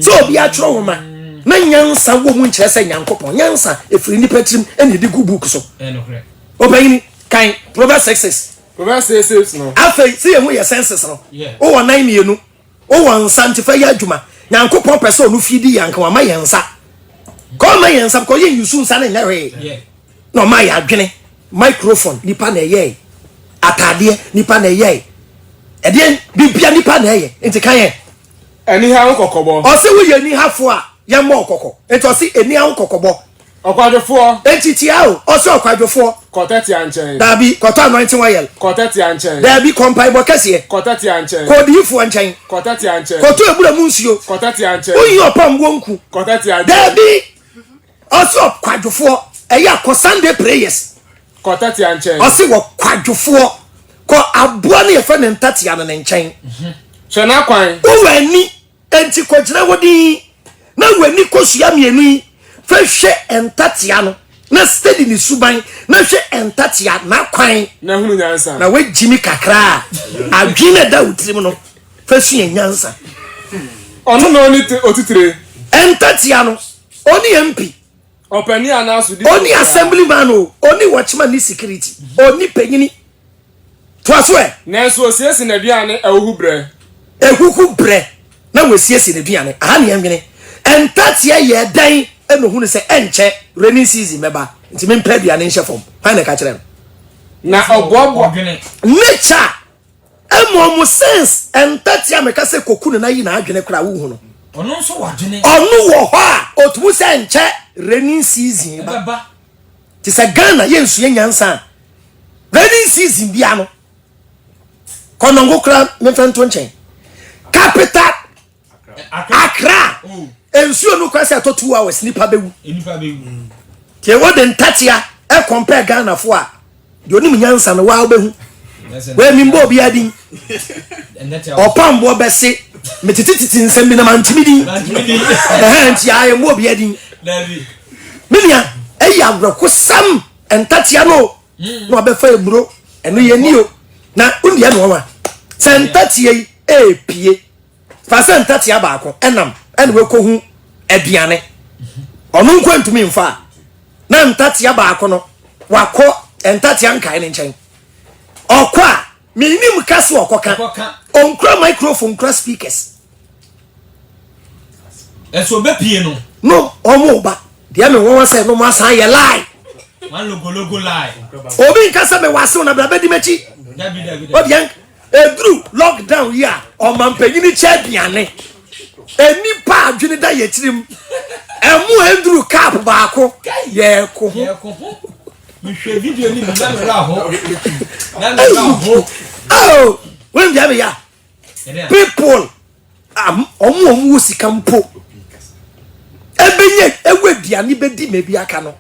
so be a true woman na nyansa wo mu nkyere se nyankopon nyansa efiri ni patrim eni di gu book so obeyini kan Proverbs 6 no afei see emu ye senses no o wa nan mienu o wa nsa ntifa ya adwuma nyankopon pese onu fidi yanka wa ma yensa ko ma yensa ko ye yusu nsa na nyare no ma ya adwene microphone nipa na ye atade nipa na ye ede bibia nipa na ye enti kan ye eni ha nkokobo o se wo ye ni hafo a ye mo okoko enti o se eni ha nkokobo okwadwofo enti ti a o se okwadwofo kotati anchen dabi koto anointing oil kotati anchen dabi kompai bo kase kotati anchen kodifo anchen kotati anchen koto ebura mu nsuo kotati anchen oyi opam wonku kotati anchen dabi o se okwadwofo eya ko Sunday prayers kotati anchen o se wo kwadwofo ko aboa na yefa ne ntati ya ne nchen hwena kwan wo wani enti ko gina wodi na wani ko sua mienu fa hwe ntati ya no na steady ni suban na hwe ntati ya na kwan na hunu nyansa na we jimi kakra adwene da utrim no fa sua nyansa ono no ni otitire ntati ya no oni MP opani anasu di oni assemblyman o oni watchman ni security oni penyini twaso na so siesi na duane ehuhu bre na we siesi na duane aha ne yamwene entatia ye dan eno hu ne se enche rainy season meba nti me mpa duane nhye fom ha na ka kire na obobo nature emo sense entatia me ka se kokunu na yi na adwene kra wo hu no ono nso wadwene ono wo ho a otumu se enche rainy season ba ti se Ghana ye nsu ye nyansa rainy season bia no konongo kra me fento nchen capital Accra ensuo no kwase ato 2 hours nipa bewu tie wo de ntatia e compare Ghana fo a de onim nyansa no wa obehu we mi mbo obi adin opambo bese metititi nsem bi na mantimidi nti aye mbo obi adin minia e ya broko sam ntatia no no obefa eburo eno ye ni o na undia no wa sentatie epie fa sentatia baako enam ene we kohu aduane onu nkwantumi mfa na ntatia baako no wako entatia nkai ne nchen okwa minim kaso okoka onkra microphone kra speakers eso be pie no no omo ba dia me won say no ma san ye lie man logo lie obi nkasa me wase na bra bedi mechi dabi obian edru lockdown ya o man panyini che biane eni pa adwene da ye tirim emu endru cap baako ye ko mi hwe video ni na me ra ho oh when bia me ya people omu sikampo ebenye ewe biane bedi me bi aka no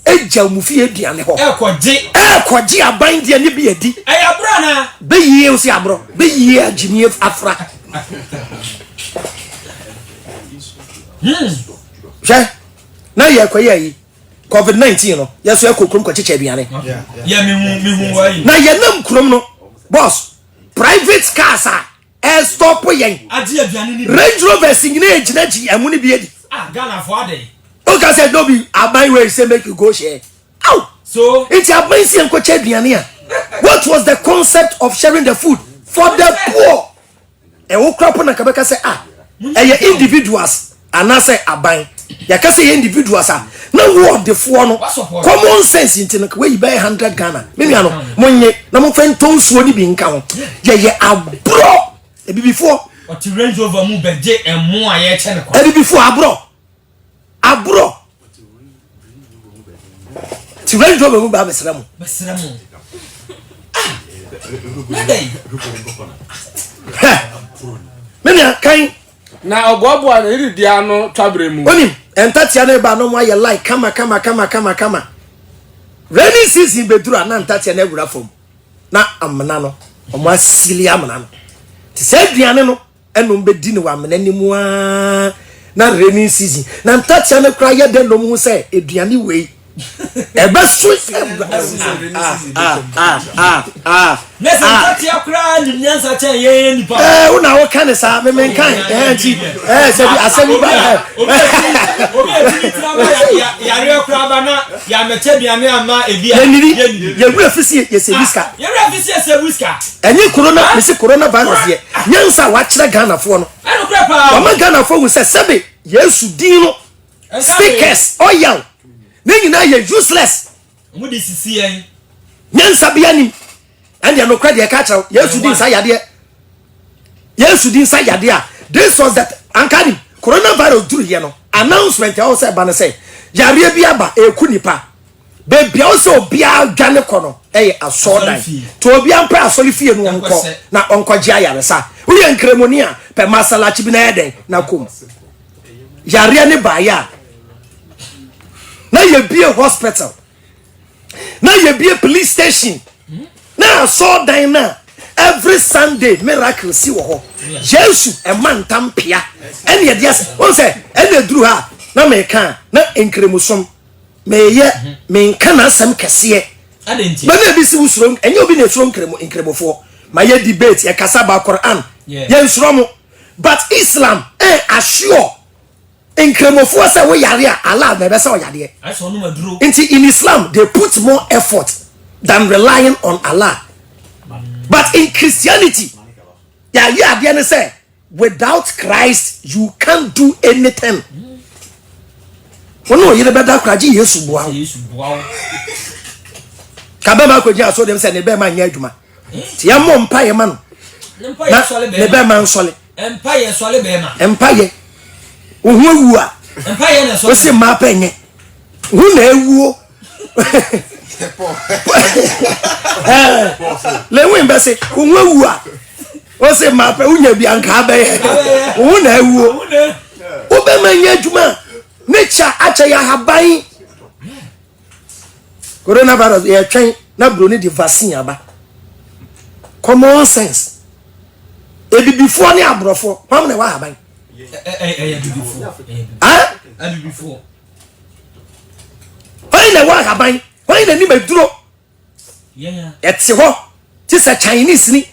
eja mufie biane ho ekoje aban de ne bi edi ayabra na be yie o si abro be yie agimie afra je na ye koye yi COVID-19 no yeso ekokrom ko cheche biane ya mi hu wa yi na ye nam krom no boss private cars a stop yen ade aduane ni Range Rover singine ejina ji amuni bi edi Ghana for ade okay said no be aban wey say make you go share ow so it's aban si enko che biane a what was the concept of sharing the food for the poor wo crop na ka beka say individuals anase aban ya ka say individuals na word the for no common sense intin ka we buy 100 Ghana me nua no monye na mo fen tonsuo ni bi nka ho ye abro e bi before o ti Range Rover mu beje emo aye che ne ko e bi before abro ti Range Rover mu ba besra mu menya kan na oboabo a iri dia no twabre mu onim entatia na ba no mo aye like kama rainy season bedura na entatia na egura fom na amna no o mo asili amna no ti se aduane no eno mbedi ni wa amna ni mu na rainy season na entatia na kra ye de no mu se aduane wei ebe so nesa tati akra ni nyansa che ye nipa una wo kan sa me kan nti se bi asemi ba obi eti traba ya re akra ba na ya meche biane ama ebia ye wura fisi ye se wiska enyi corona me se corona virus ye nyansa wa kire Ghana fo no eno kra pa o ma Ghana fo wu se sebe Yesu din no stickers oil na nyina ye useless mu di sisi yen nyansa bia ni and no credit ka chaw Yesu din sa yade a this was that ankani coronavirus duru ye no announcement I say ban say yare bia ba eku nipa be bia o so bia dwane kono asodan to obi ampa asori fie no onko na onko gya yare sa wo ye nkremoni a pe masala chi bi na eden na kom yare ne ba ya na ye be a hospital na ye be a police station na so dan na every Sunday miracle si wo ho Jesus e man tampia ene ye dia won say ene duru ha na me kan na enkremusom me ye me kan asem kese adenti ba na bi si usuro enye obi na esuro enkremofo ma ye debate ye kasa ba Quran ye nsuro mo but Islam assure enkremofu say we yare Allah na be say o yade nti in Islam they put more effort than relying on Allah. But in Christianity they say without Christ you can't do anything. Ono yire beda kraji Yesu boa ka be ma ko ji aso dem say ne be ma nya adwuma ti ya mo mpa ye ma no ne be ma nsole empa ye sole be ma empa ye ohu awu a empa ye na so o se ma penye hu na ewuo le win be se ohu awu a o se ma pe unya bi anka be hu na ewuo o be ma nya adwuma nature acha ya haban coronavirus ye twen na broni di vaccine aba common sense ebi before ni abrofo pam na wa haban before why na wa haban why na ni maduro eti ho ti se Chinese ni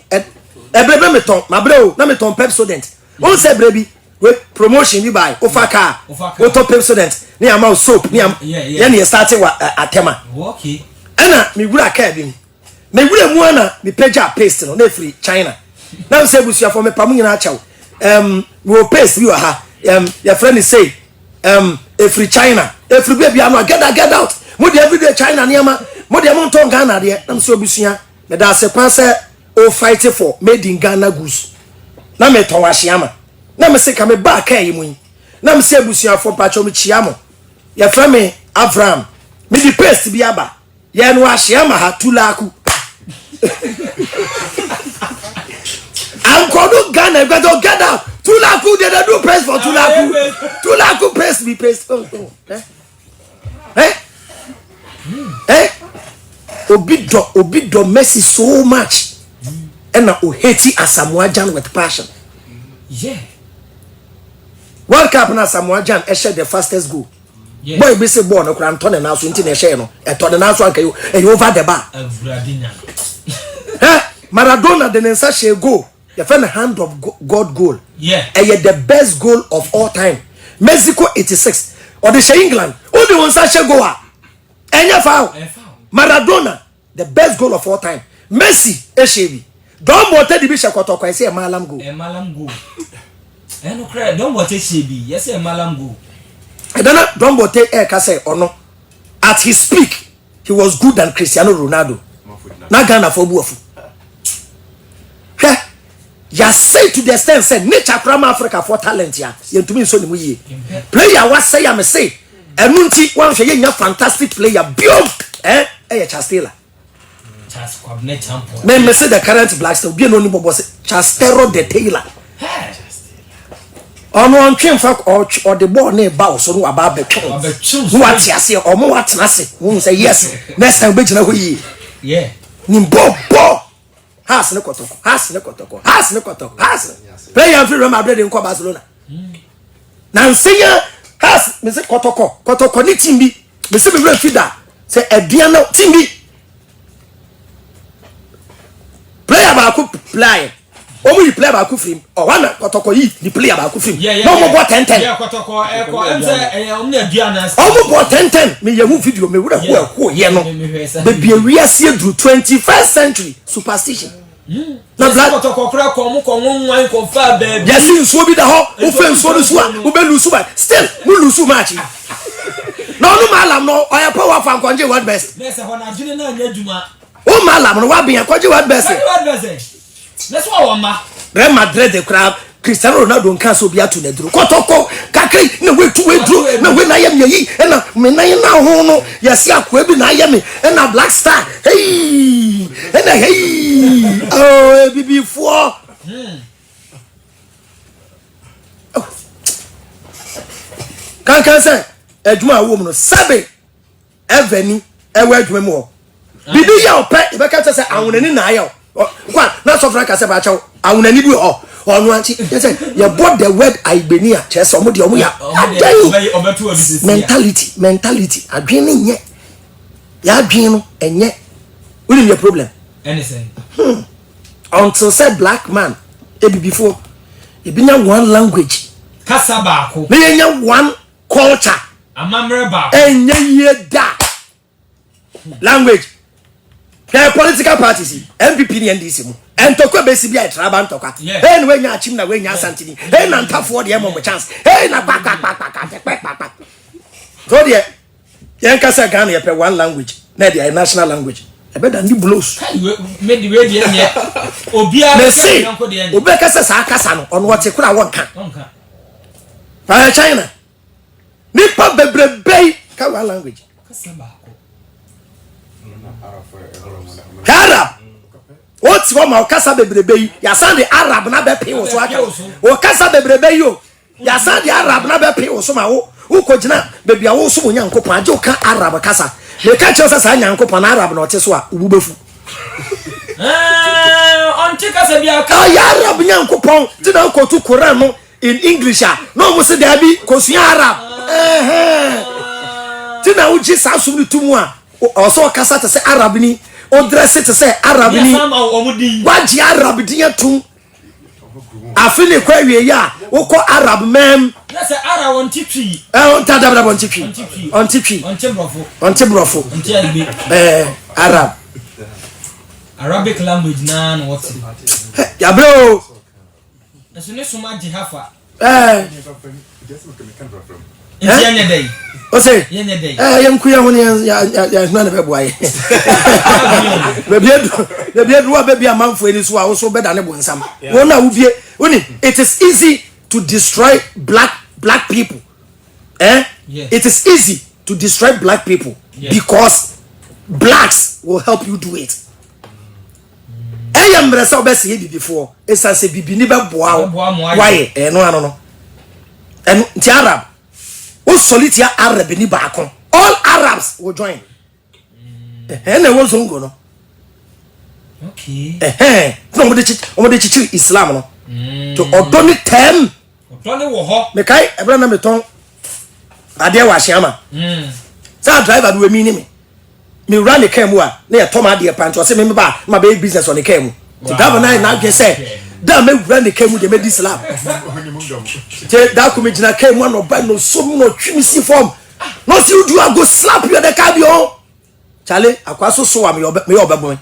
ebrebe meton mabreo na meton Pepsodent on se brebi we promotion bi buy ofaka auto Pepsodent ni ama soap ni am ya ni start wa atema okay ana mi wura ka bi me wura mu ana mi page paste no na free China na se busia for me pam nyina achaw we paste bi wa ha your friend is say free China free baby am get out mo dey everyday China ni ama mo dey mo ton Ghana de na so busia me da se kwan se o fight for made in Ghana goods na me ton ahia na me se ka me ba ka yi mu na me se busia for pacho me chia mo your friend me Abraham me di paste bi aba ye no ahia ma ha tulaku Ankodo Ghana get out tulaku they do press for tulaku press be press obi do Messi so much and o hate Asamoah Gyan with passion. World Cup na Asamoah Gyan share the fastest goal. Boy be say ball no kran turn na so nti na share no e turn na so anka you over the bar. Maradona the nensa share goal. The friend hand of God goal. The best goal of all time. Mexico 86 or the England. Who the one share goal? Enya foul. Maradona the best goal of all time. Messi eshebi. Don't want to be shakotoko. I say a malam go. A malam go. And no cry, don't want to say be. Yes, a malam go. I don't want to say or no. At his peak, he was good than Cristiano Ronaldo. Na Ghana for buafu. Ya say to the extent say nature from Africa for talent ya. Yentumi so ni mu ye. Player what say am say. Enunti wan hwe ye fantastic player biom. Chastela. Chas Kwabne champion. Me say the current Black Star bi no ni bobo say Chastero the Taylor. Ono ntwe fa or the ball na ba so no aba betwe. Who what ase omo what na se. Who say yes. Next time be gina ho yi. Yeah. Ni bobo. Has ne kotoko. Has ne kotoko. Has ne kotoko. Has. Player free Real Madrid in Barcelona. Na nseya has me say kotoko. Kotoko ni team bi. Me say be real feeder. Say ediana team bi. Player ba ku play. Omo yi player ba ku free. O wa na kotoko yi ni player ba ku free. No mo bo 10-10. Yeah, kotoko emse omo na ediana. Omo bo 10-10. Me yehu video me wura ko ye no. Be we are see through 21st century superstition. Na black kotoko kra ko mo nwan ko fa baby. Yes, nsuo bi da ho. Wo fe nsuo no so a, wo be lusu ba. Still, mu lusu match. No malam no, oya power fan konje what best. Nese ho na adwene na anya dwuma. O malam no wa bia konje what best. What best? Let's wa ma. Real Madrid the crab Cristiano Ronaldo nka so bia to na duro. Kotoko kakri na we duro na we na yam yi na me na ho no yesi akwa bi na yam na Black Star. Hey! Na hey! Oh, BB4. Kan say adwuma wo mu no sabe eveni ewe adwuma mu ho. Bibi ya ope e be ka say awonani na aya. Kwa na so franka say ba chawo awonani bi ho. Onu anti say you bought the word Ibenia chese omo de omo ya. Mentality adwene nye. Ya adwene no enye. What is your problem? Anything. Until say black man before e be one language. Kasa baako. Me one culture. Amamre baako. Enye da. Language. There political parties, MPP ni NDC mu. Entoko besi bia traba ntoka. Hey we nya achim na we nya santini. Hey na ntafo de mo chance. Hey na pa. So there yen kasa Ghana ye pe one language. Na the national language. E be da ndi blows. Me di we de nye. Obia yanko de nye. Obi kasa sa kasa no ono wote kura wonka. Wonka. Pa China. Nipa bebrebe ka one language. Kasa baako. Arab. What's wrong with Kasa bebrebe? Ya san the Arab na be pe wo so aka. O Kasa bebrebe yo. Ya san the Arab na be pe wo so ma wo. Wo ko gina bebi a wo so mo nyankopon age o ka Arab Kasa. Me ka che sa nyankopon na Arab na o te so a ubu befu. On che Kasa bia ka. Ya Arab nyankopon ti na ko tu Quran no in English a. No mo se da bi ko su Arab. Ti na wo ji sa so ni tumu a. O so Kasa te se Arab ni. O dress it to say Arab ni. Waji Arab dia tum. Afini kwa wie ya. O ko Arab mem. Yes Arab on tipi. On ta dabra on tipi. On tipi. On tibrofo. Arab. Arabic language na no what. Ya bro. Eso ne suma jihafa. Yenye day. O say yenye day. Yemkuya ho ya na be boaye. Bebi edu wa bebi amanfo eni so a wo so beda ne bonsam. Won na wo bie. Oni it is easy to destroy black people. Yes. It is easy to destroy black people because blacks will help you do it. Eyam bresa obese ye before. Esa se bibi ni be boa. Why? No. And the Arab. O solitia Arab ni baako. All Arabs will join. Na wo zongo no. Okay. No mo de chichi Islam no. To odoni tem. Odoni wo ho. Me kai ebra na meton. Ade wa hyiama. Sa driver do emi ni me. Me run the car mu a na ye toma ade pan to se me ba ma be business on the car mu. To driver na gbe say da me run the car mu de me di Islam. Te da ku me gina car mu no ba no so mu no twimi si form. No see you do I go slap you the car bi on. Chale akwaso so wa me obebo.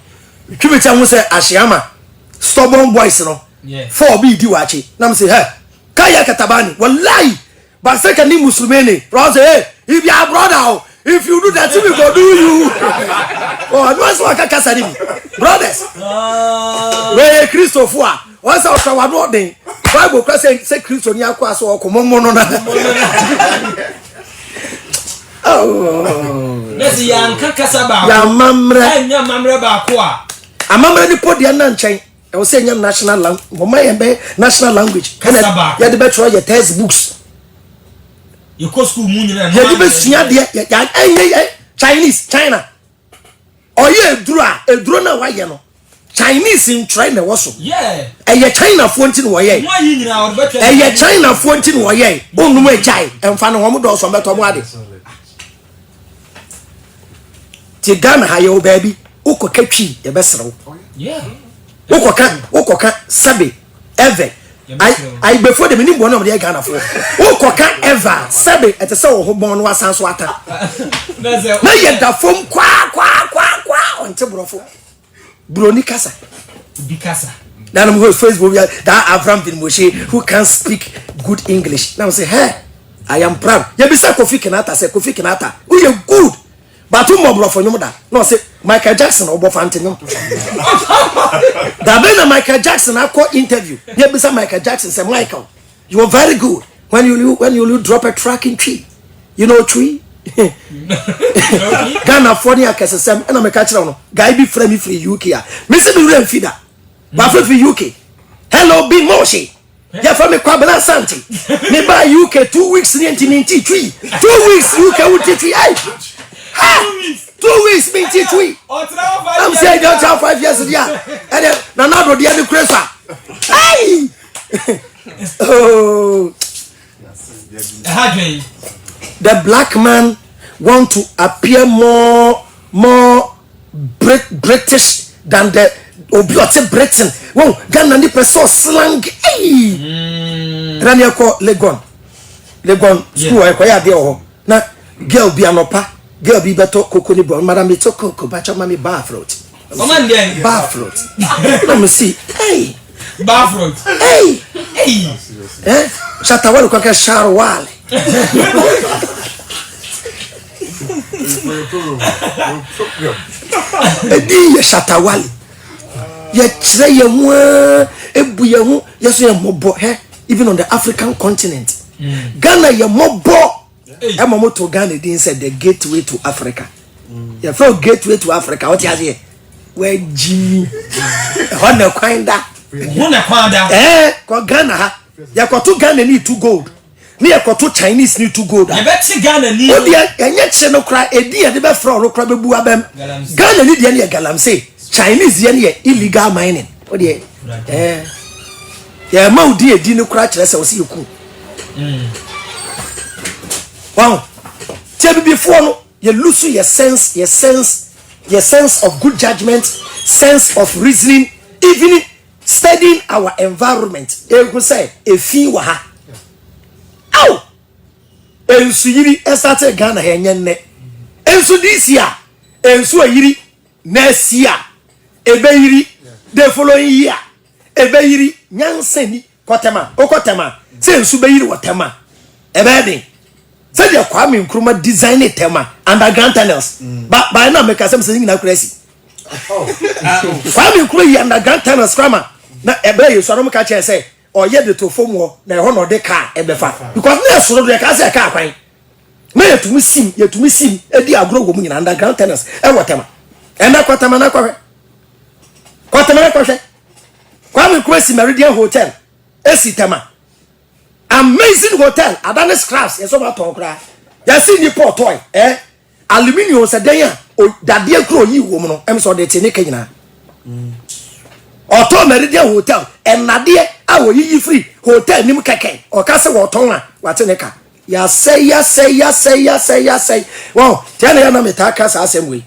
Twimi che hu say ahyiama stubborn boys no for be di wachi na me say hey kaya katabani wallahi but second ni muslimene bro say hey if you are brother if you do that we go do you oh no so aka sari brothers we Christopher once after what no den Bible class say Christo ni akwa so okomomo no na oh let's yanka kasaba ya mamre enya mamre ba ko a amamre ni podia na nchen I was saying national language national language kasaba ya de betro your textbooks you go school mu nyina ya de be sua de Chinese China oye eduro na wa ye no Chinese in China was yeah China fonti no ye mo yi nyina o betro China fonti no ye onum ejai emfa no ho do so beto mo ade ti Ghana ha yo baby ukokatwi ye besrew yeah ukoka sabe ever I before the minimum one of the Ghana for ukoka ever sabe ete se wo ho bon no asan so ata na ye da fom kwa onte brofo broni kasa bikasa then I'm going to Facebook that Avram bin Moshe who can speak good English now say hey I am proud ye be say Kofi Kinata who you good but who more brofo nyum da no say Michael Jackson obo fante nyum da be na Michael Jackson akọ interview ye be say Michael Jackson say Michael you are very good when you drop a track in tree you know tree Ghana for near Kesem and I'm a catcher no guy be free UK me say me rem feeder but free UK hello Big Moshi ya from me kwabena santi me buy UK 2 weeks 1993 2 weeks UK would teach hey 2 weeks me teach we I'm saying don't have 5 years yeah and then now do the other crazy hey oh the black man want to appear more British than the obiote Britain. Wow, Ghana ni person slang. Hey, rani ako Legon school ay ko ya de o na girl bi anopa girl bi beto kokoni bro madam me to koko bacha mami bathroat. O man dey bathroat. Let me see. Hey, bathroat. Hey. Shatawali kwa sharwali. Edi ye shatawali ye kire ye ho ebu ye ho ye so ye mobo he even on the African continent Ghana ye mobo e momo to Ghana din said the gateway to Africa ye from gateway to Africa what you say we ji ho na kwanda ko Ghana ha ye ko to Ghana need to gold ni ekoto Chinese ni to gold ye beti Ghana ni o de enye kire no kra edi ye de be fra no kra bebu abem Ghana ni de ye galamsey Chinese ye ne illegal mining o de ye ma udi edi no kra kire se o se yeku wow tie bi before no ye lose your sense of good judgment, sense of reasoning, even studying our environment. You say a fee waha. Ow! Ensu yiri estate Ghana henyenne. Ensu this year, ensu yiri next year, ebe yiri the following year, ebe yiri nyanseni kotema, okotema. Say ensu be yiri wotema. Ebe din. Say the Kwame Nkrumah design a tema underground tunnels. But by now make us something na crazy. Kwame Nkrumah underground tunnels krama. Na ebe you so no catch say or ye the to form wo na ho no de car ebefa. Because na so no de car say car kwan. Na yetumi sim edi agro wo mu nyina underground tunnels e wotema. E na kwatama na kwahwe. Kwatama na kwahwe. Kwame Nkrumah si Meridian Hotel. Esi tema. Amazing hotel Adane Scraps yeso ba ton kra ya si ni pot toy aluminium se den ya dade kro yi wo mu no em so de tene kanyina Oto Meridian Hotel enade a wo yi free hotel nim keke o ka se wo ton a wate ne ka ya say wow tell ya na meta ka sa asem we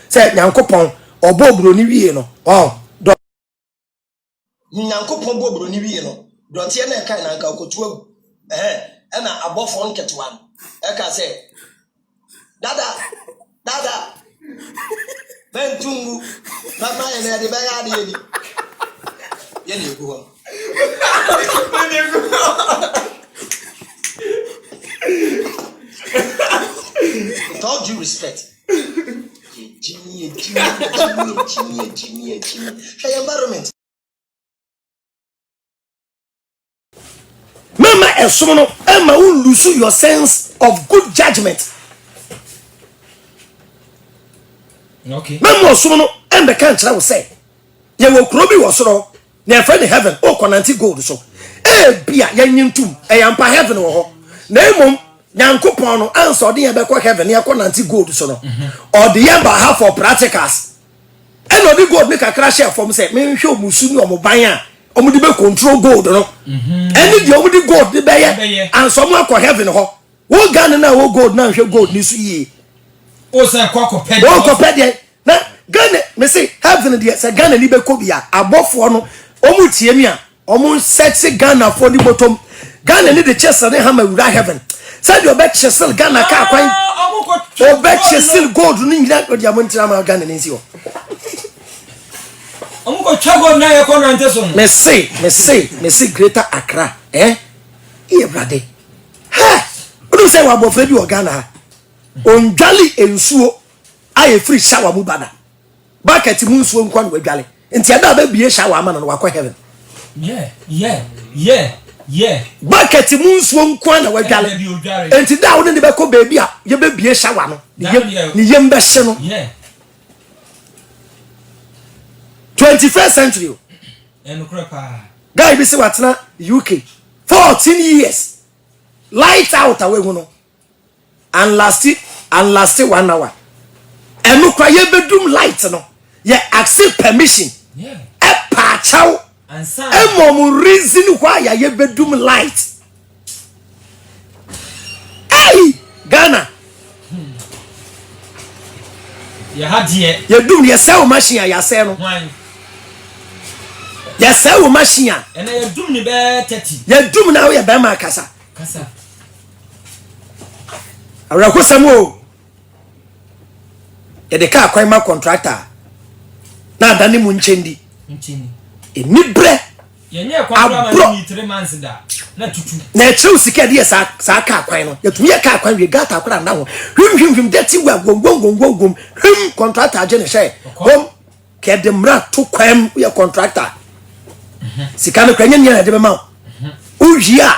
say nyankopon obobro ni wie no nyankopon bobro ni wie no dotie na kai na nka kotu na abofo nketwan ka say dada bentungu na na ye de be ya de ni With all due respect. Jimmy. Environment. Mama esono Emma will lose your sense of good judgment. Okay. Mama esono Emma can't try to say. Ye will krobi wasoro. Na friend heaven o konanti gold so. Bia ya nyintum yampa heaven wo ho. Na emom Nyankopon no answer de yebekọ heaven ya konanti gold so no. Or the yamba half for practicals. And no the gold make a crash from say me hwe omusu ni omoban a omude be control gold no. Any the omude gold de be ye and some akọ heaven ho. Wo gan na wo gold na hwe gold ni so yi. O say kwakọ pede. Wo ko pede na Ghana me say heaven de say Ghana ni be ko bia abofo no omu tie mi a omu set Ghana for the bottom Ghana ni the chest na ha ma wura heaven say the obet chesel Ghana ka kwan obet chesel gold ni nyina o dia montira ma Ghana ni nsi o omu ko chago na ye ko nante so me say Greater Accra e brade ha o say wa bofra bi o Ghana ha ondwale ensuo aye free shower mu bada bucket mu nsuo nkwa no wadwale nti ada ba bie shower ama no wakọ heaven yeah bucket mu nsuo nkwa na wadwale nti da wo ne be ko baby a ye be bie shower no ni yem be hye no 21st century guy be say watna UK 14 years light out away hu no and last 1 hour enu kwa ye bedum light no ye accept permission e pa chaw e mom reason why ye bedum light hey Ghana ya hadie ye dum ye sell machine ya sell no ye sell machine ena ye dum ni be 30 ye dum na ye be ma kasa awra ko samo ye de ka kwan ma contractor na dani mu nchendi eni bre yenye kwa ni 3 months da na tutu na echew sika de sa ka kwan no ye tumi ye ka kwan we gata akora na ho hwim deti wa gongongongongom contractor je ne hye hom ke de mra to kwam ye contractor sika no kwanya nya de be ma uwia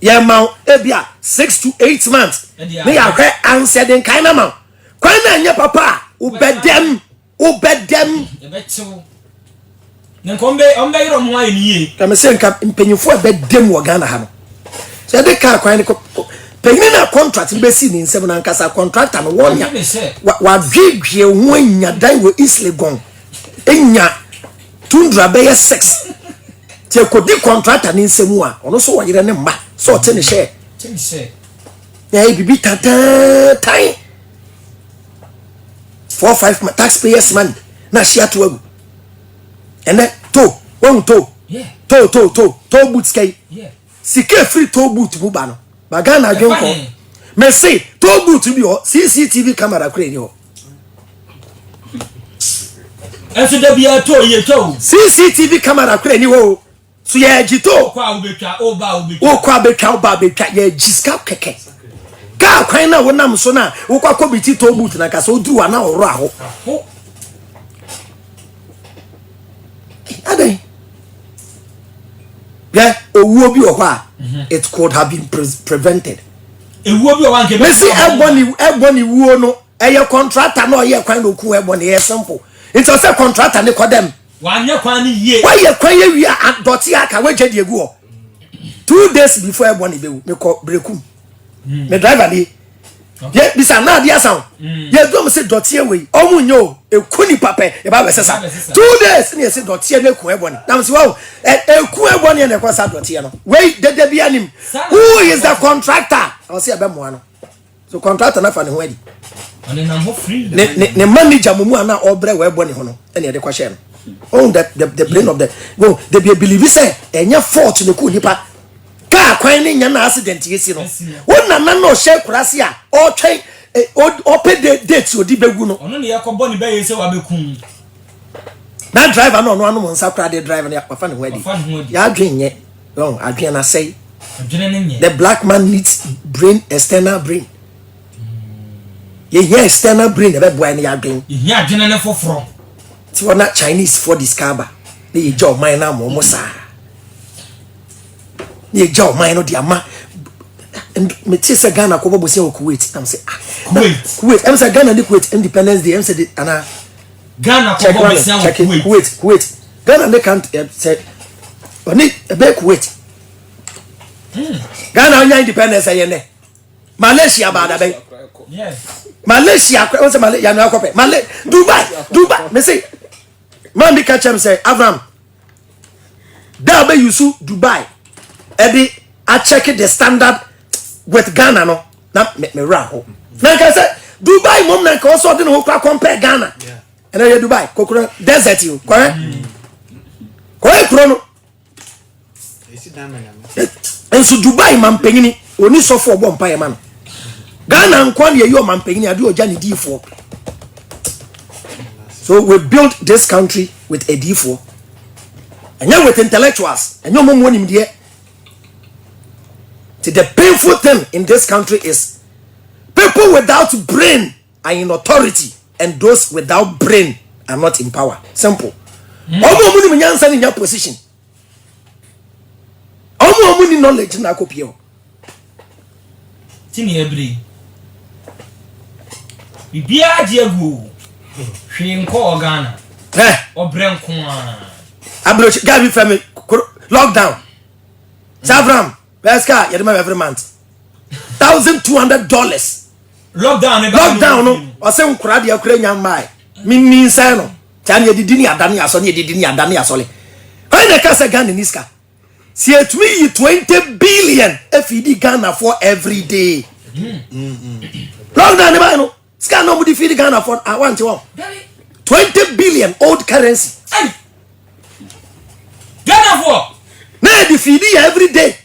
ye ma ebia 6 to 8 months me ya hwe answer den kan na ma kwan na nya papa ubedem e be chew nkombe ombe yiro mo ayi niye kama se nka mpenyifo ebedem wo Ghana ha no so de ka kwan ko penyin na contract be si ni nsem na nkasa contractor no wonya wa dwidwie ho anya dan wo Islegon enya tundra be 6 tie ko di contractor ni nsem a ono so wo yire ne mba so o te ne share ya bibi tata tai 4-5 taxpayers money na share to agu ene to boot sky sike free to boot bu ba no ba Ghana adwenko me say to boot bi o CCTV camera kure ni o enso da bia to ye to CCTV camera kure ni o so ye jito kwa ubetwa oba betwa ye jiska keke ka kwan na wonam so na wo kwa kobiti to boot na ka so duru ana oro aho adai yeah owuo bi ohwa it could have been prevented ewuo bi o wan ke me see eboni wuo no eye contractor no ye kwan no ku eboni ye simple it was a contractor ne kodem wanye kwan ni ye why ye kwan ye wi adoti aka we gye egu o 2 days before eboni be me ko brekum me driver ni ye bisa na dia sound ye do me say doti we omunyo ekuni pape e ba besesa 2 days ni say doti na ku eboni na say wow eku eboni na ko sa doti no we dede bia nim who is the contractor I say ebe mo ano so contractor na fa ne ho adi oni na ho free ne manager mumu ana obre we eboni ho no ene de kwa share no on the brain of the go they believe say enya fault ne ku nipa ka kwan ni nya na accident yesi no wona na no share kurase a o twen o pe date odi begu no ono ne yakobo ni be yesi wa bekun That driver no nsa kra de driver na afa ne ho adi ya adwen ye no adwen na say the black man needs brain, external brain. You hear external brain e be boy na ya adwen ye adwen na foforo ti wona Chinese for discover na ye jaw man na mo sa ye jaw man no dia ma me ti say Ghana ko bobo say Kuwait am say Kuwait am say Ghana the Kuwait Independence Day am say ana Ghana ko bobo say Kuwait Ghana they can't say oni e be Kuwait Ghana on independence ayene Malaysia ba da be yes Malaysia o say Malaysia no akope Dubai me say man be catch am say Avram da be yusu Dubai e be I check the standard with Ghana no na me ra ho na ka say Dubai mom na ka so de no compare Ghana and then Dubai kokoro desert you correct kuro no enso Dubai mampengini oni sofo obo mpaye ma no Ghana nkwan ye yo mampengini ade oja ne D4. So we built this country with a D4 and then with intellectuals and no more money there. The painful thing in this country is people without brain are in authority and those without brain are not in power. Simple. Omo money nyansa in your position. Omo money knowledge na kopio. Tini ebri. Bibia diegu. Hwe nko Ghana. Obre nko a. Abro Gabi family lockdown. Savram Beska, you remember every month. $1,200. Lockdown no. O se nkura de akura nya mai. Minni nsan no. Tani edidi adani aso ne edidi adani aso le. Why the case Ghana niska? See it me 20 billion FED Ghana for every day. Lockdown ne ba no. Ska no budi feed Ghana for I want you 20 billion old currency. Ghana for. Na the feed every day.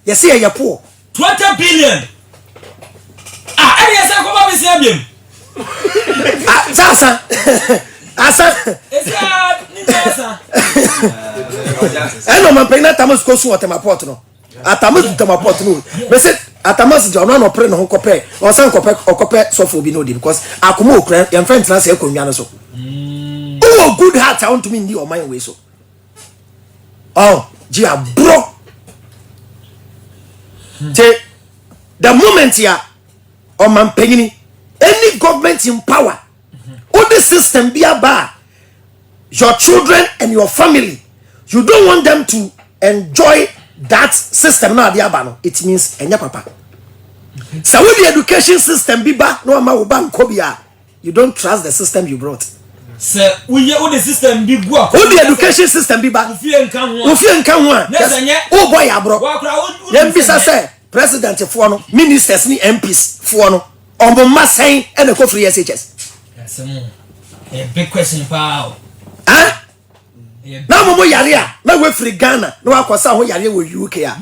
You see you poor 20 billion. Any say ko ba be say biem. Sasa. Asa. Esa. No man pena tamas ko so water no. Atamas tamaport no. Me say atamas je ono no pre no kope. O san kope so for bi no dey because akomo okra yan friend na say akonwa no so. Oh good heart I want to me ndi o man we so. Oh, Gia bro. The moment here on man pegini any government in power all the system be about your children and your family you don't want them to enjoy that system now the abano it means enya papa so with the education system be back no ma uban kobia you don't trust the system you brought sir we all the system be go all the education system be back ofie nkan ho oh boy abro dem bisa say president for no ministers ni MPs for no ombo masen e na ko free SHS yes a big question pa na mo yare a na we free Ghana na wa kwasa ho yare wo UK a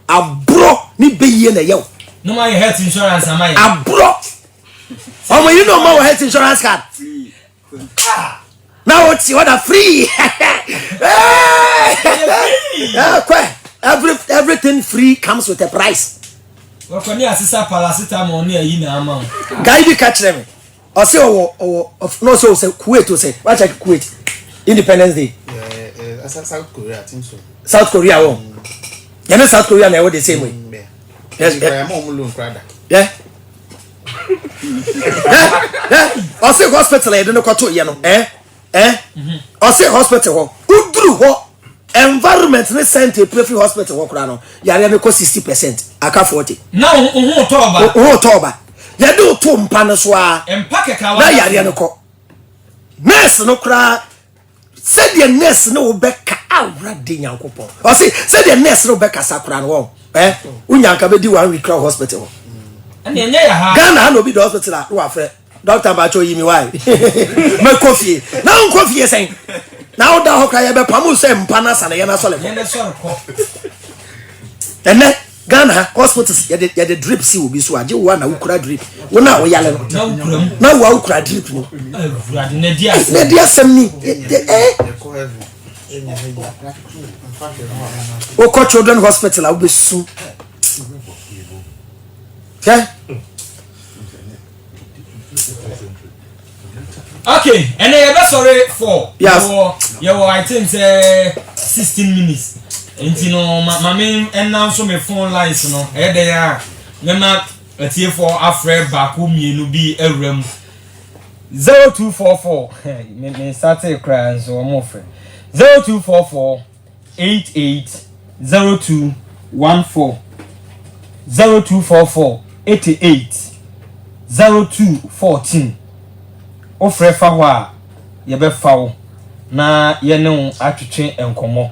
abro ni beye na yew no my health insurance am I abro omo you know my health insurance card now what's what a free everything free comes with a price. What can you assist paracetamol near you now? Guide catch them. Or say, no, so say Kuwait to say, watch like Kuwait Independence Day. South Korea, I think so. South Korea, oh, you know South Korea, they were the same way. Yes, yeah. Or say hospital, I don't know what to you know, or say hospital, who drew environment ne center prefer hospital work no yare me ko 60% aka 40 na ho toba ya do to mpa no so a mpa keka wa na yare no ko nurse no kra said the nurse no beka awra de nyankopon o say said the nurse no beka sakra no unyanka be di 1 week hospital and enya ya ha Ghana no be the hospital no afre doctor ba cho yimi why me coffee na coffee sen now that hokra ye be pamu se mpana sana ye na sole ko ene Ghana hospitals ya the drip si obi so age wo na ukura drip wo na wo yale no na wo ukura drip no na dia asem ni o children hospital a wo besu okay and then you sorry for yes you I think 16 minutes enti no mama announce my phone lines no e dey a mema atie for afre baako mienu bi awram 0244 me start cry so mo frɛ 0244 880214 0244 880214 ofre fa ho a ye be fa wo na ye ne wo atwetwe enkomo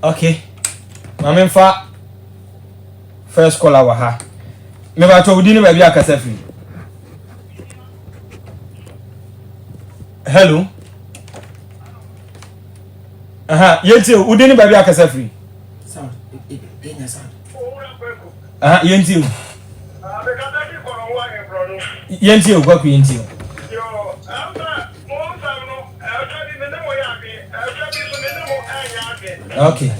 okay mama mfa first caller wa ha me ba to wudi ni ba bi akasa fi hello aha yenti wudi ni ba bi akasa fi sound sound aha yenti yenti ogwa ku yenti okay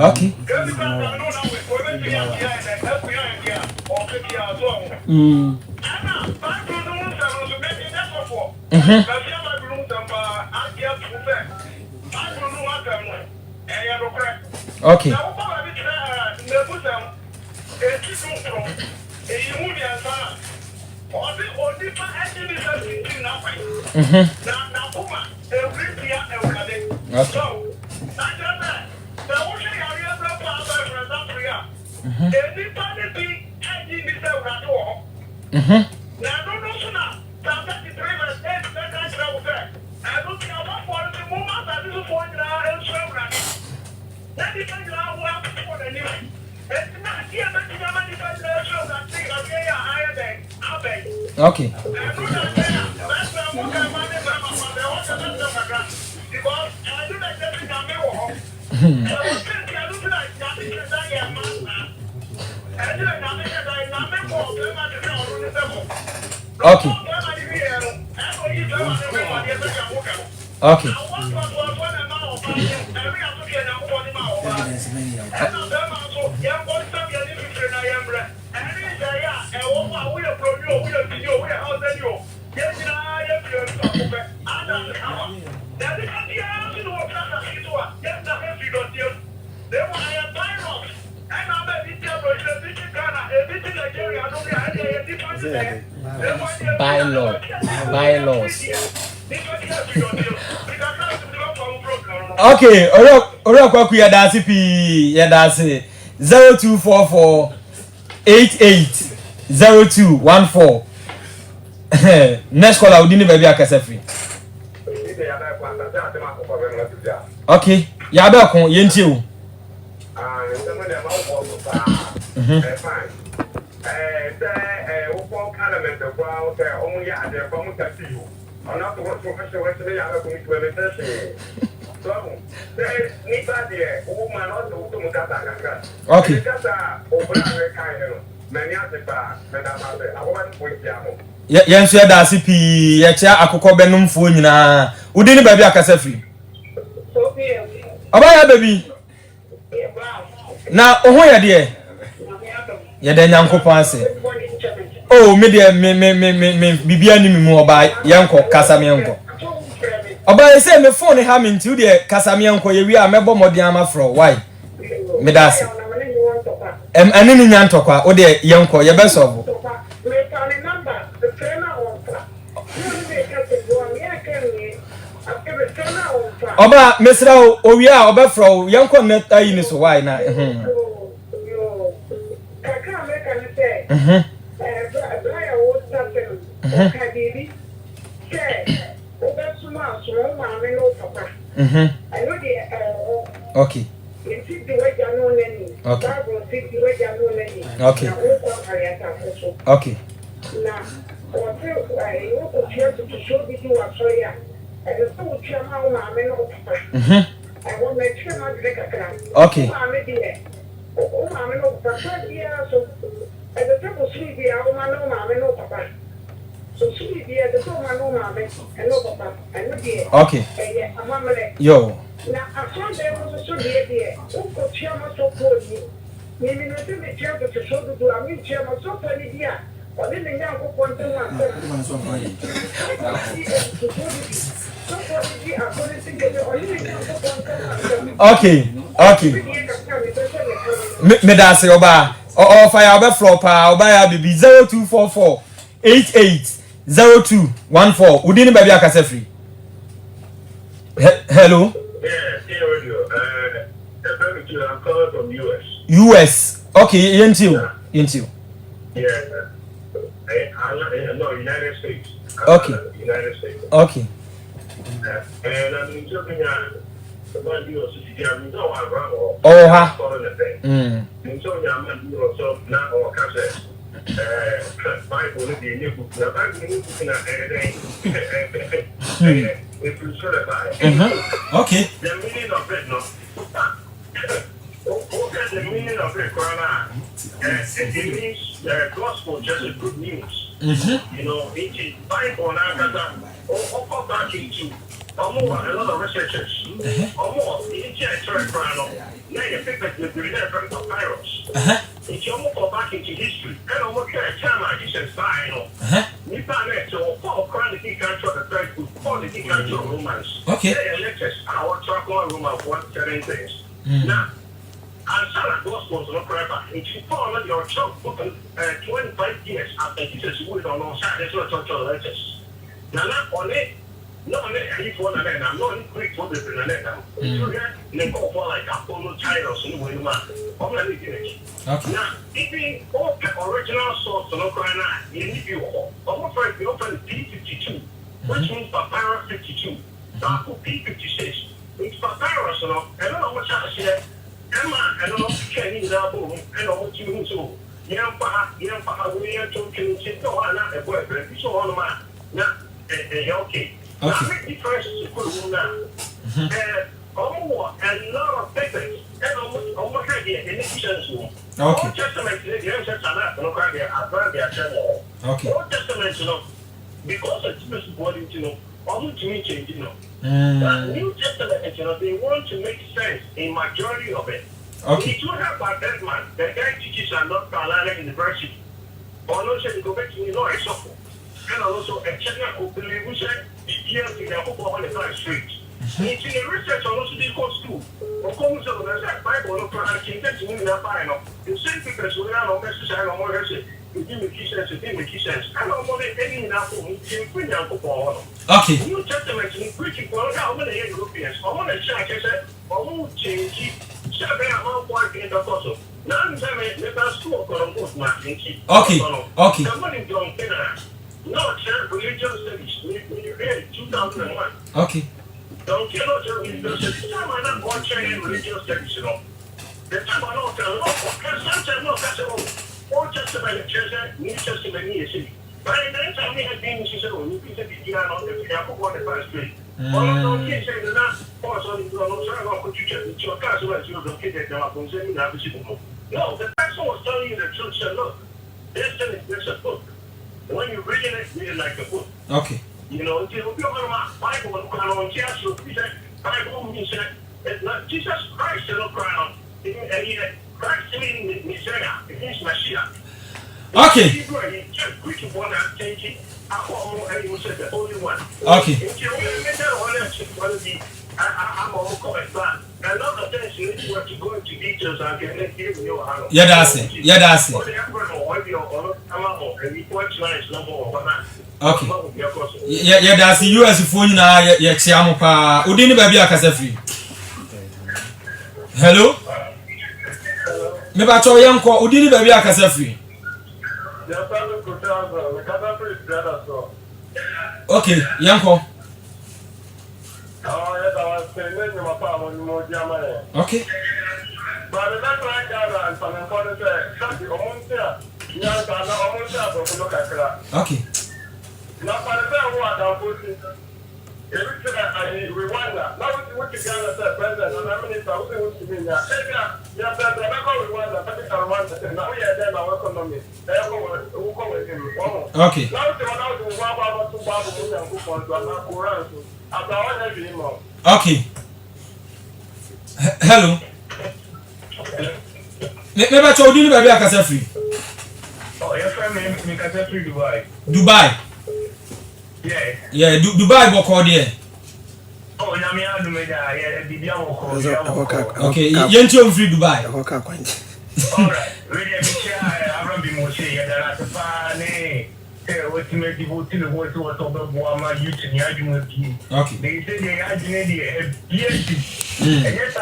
okay okay okay okay okay bylaws okay oro kwaku ya dase pi ya dase 0244 880214 next caller udi ni baby akasa free okay ya ba kon yenti o okay yen so da se pi ye chia akokọ benumfo nyina udi ni baby akasa free oba ya baby na oho ya de ye da nyankopon ase oh me de me bibia ni mu oba yenko kasa me yenko oba say me phone ha me nti de kasa me yenko ye wi a mebo modin ama fro why me da ase anini nyantokwa o de yenko ye be solve oba mesra o wi a oba fro yenko meta yi ni so why na okay Okay. Okay. Okay. Okay. Okay. Yo. Okay. Okay. Me da se oba. O fire oba floor pa oba ya bibi 0244 880214. Udini baby akase free. Hello. Yeah, radio. I'm calling from US. US. Okay, Yentil. Yeah. No, United States. Okay. United States. Okay. And I'm talking about you. Oh, ha. So now our cassette. Bible is the new book. The Bible is if you sort of buy. Okay. The meaning of it, no. What is the meaning of it, Corona? It means gospel, just good news. You know, it is Bible and or back into a lot of researchers. Almost the internet Corona. Now you pick up the green from papyrus. It's almost go back into history. And almost can't tell my Jesus by no. We found it so Paul Crown the country of the first book, Paul the country of Romans. Okay. They lectures our talk on Romans 1 things. Now, and Sarah Gospels no forever. It's Paul your church book 25 years after Jesus went on side. That's what church lectures. Now not only no, if one of them, I'm not quick for the internet. They go for like Apollo titles in the way, man. I'm not making it. Now, if you all the original source of Ukraine, you need you all. Almost like you open P52, which means Papyrus 52. Now, P56, it's Papyrus, and I don't know what I said. Emma, I don't know if you can use that boom, and what you do. Young Paha, we are talking to no, I'm not a boyfriend. So on my now, okay. Now, make the first school now. A lot of papers, and almost like the elections. Old Testament, the ancestors are not going to their channel. Old Testament, you know, because it's supposed to body, you know, almost to me change, you know. New Testament, you know, they want to make sense in majority of it. If you have a dead man, the guy teaches at North Carolina University, or no, say, go back to the law, it's awful. And also a China openly, we said, here to the on the side street. It's in the research on also this course too. Of course, there's a Bible, no problem, I can't in that final. The same because we are no message, I don't want to say, you give me key sense, you give me key sense. I don't want any enough for me to bring down for okay. New Testament, in preaching for how many Europeans, I want to check, I said, I won't change. Okay. Okay. No, sir, religious studies. We read 2001. Okay. Don't you know, sir, religious studies? I'm not going to train in religious studies, you know. The time I know, sometimes no, that's all. Old Testament, New Testament, but in the time we had been, she said, oh, you can be on the Apple on the first street. All of those kids say, the last course on the your class, you don't get them up and say, no, the person was telling you the truth, said, look, this is a book. When you read it, read it like a book. Okay. You know, if you're going to Bible, Bible means it's not Jesus Christ, no crown. Christ means Messiah, it means Messiah. Okay. Okay. Yeah, that's it. Yeah, that's it. Okay. Yeah, that's the US phone now. Yeah, Chiamopa. Udini baby akasa free. Hello. Me ba cho yanko udini baby akasa free. Okay, yanko. Okay. Okay. But that's like Okay. Rwanda. Now what you Ghana said, President, and I'm minister, what you mean? Yeah, yeah, Rwanda, but it's Rwanda. Now we are there, our economy. Okay. Okay. Hello. Never told you about Kasa free. Oh, your friend me Kasa free Dubai. Dubai. Yeah. Yeah, Dubai boko there. Oh, na me adu me da, yeah, bibia woko. Okay, yenti free Dubai. Alright, really me share Abraham bi mo say ya da ta pa ne. What you make people to the voice what about Boama youth in Yajum. Okay. They say they are the yes. And yes, I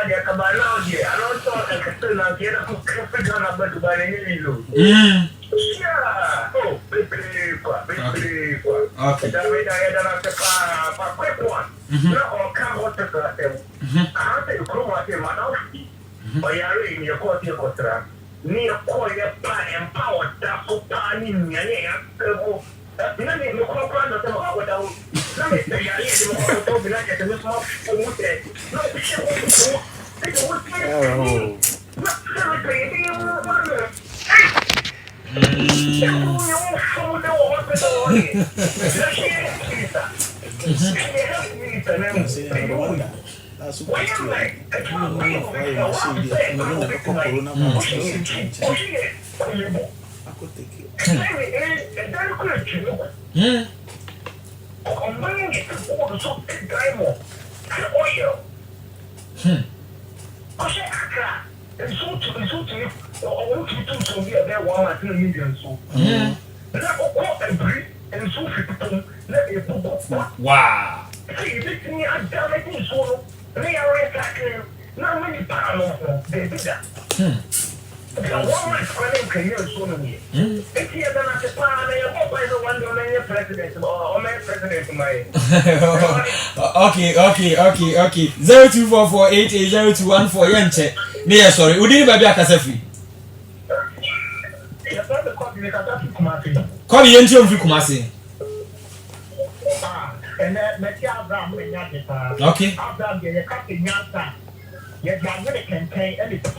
have come around here. I don't thought I could still not get a figure on about to buy any load. Yeah. Oh, baby. Okay. That way I had a quick one. Or come what to them. I say, come at him, I or you're in your court, your contra. Near Koya empowered that so tiny, and that's not in the corporate of the hour. Let me say, I didn't be like a small food. Why am I? I can't wait for you. I'm never corona. I could take it. Wow. Now many parallel, they did that. One man running career so many. If you are not a plan, you hope I don't want to be president or my president. My okay. 0244880214 yenche. Ne sorry. Udini baby akasa free. You have the copy make a Kumasi. Call yenche on free Kumasi. And then Matthew Abraham when you okay. Abraham you cut in Yansa. You are going to campaign and it's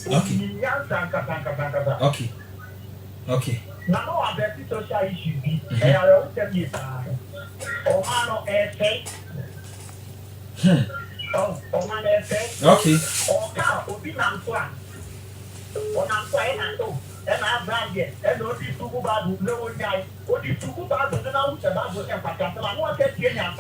okay. Okay. Now I bet it's social issue. And I will tell you oh man or essay. Oh man essay. Okay. Oh cow, Obi Nanswa. Oh Nanswa and so. And I brand here. And only two Babu, no guy. Only two Babu, and I was about to have a customer. I want to get here. Now,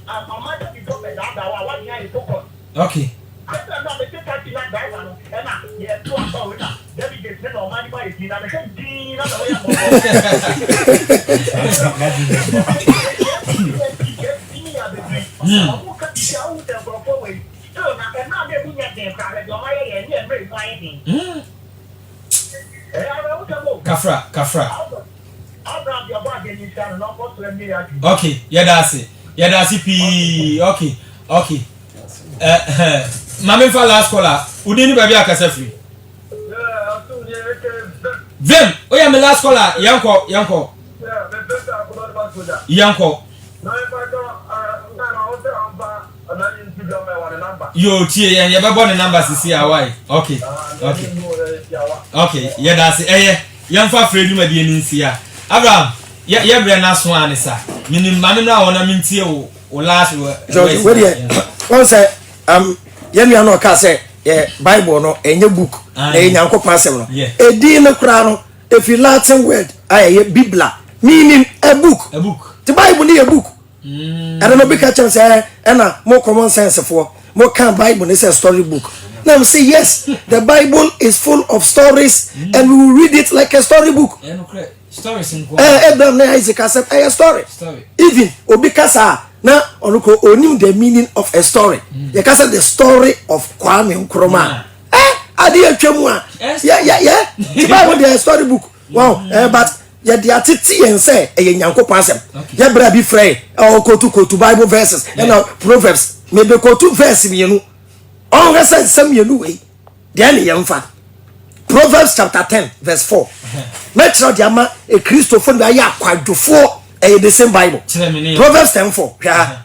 I'm a matter to talk about that. What you have to talk. Okay. I don't know the touching that guy, and I get to a phone. Then we get no money by it. I said, Dean, Kafra. Okay, Yadasi P. Okay. Mami fa last caller. Udini baby akasa free. Vem, oya me last caller. Yanko. Yo tie yen ye be born number sisi awai. Okay. Yadasi yamfa free duma die nsia. Abraham, ye bre na so anisa. Minim mami na wona mintie o last George, where you? One say yemi ano ka say Bible no enye book na Nyankopon asem no. E di no kra no if you Latin word aye Biblia meaning a book. The Bible ni a book. I don't know because chance na more common sense for more can Bible is a story book. Now say yes, the Bible is full of stories and we will read it like a story book. Stories in Abraham and Isaac said a story. Even Obikasa na onuko onim the meaning of a story. You can say the story of Kwame Nkrumah. Adi atwemu a. Yeah. The Bible is a story book. Wow, but ya the atiti and say Nyankopon asem. Ya bra bi frey o kotu Bible verses and Proverbs maybe kotu verse mienu. On say some mienu we. then yemfa Proverbs chapter 10 verse 4 metro diama a Christopher na ya kwadwofo the same Bible. Proverbs 10:4.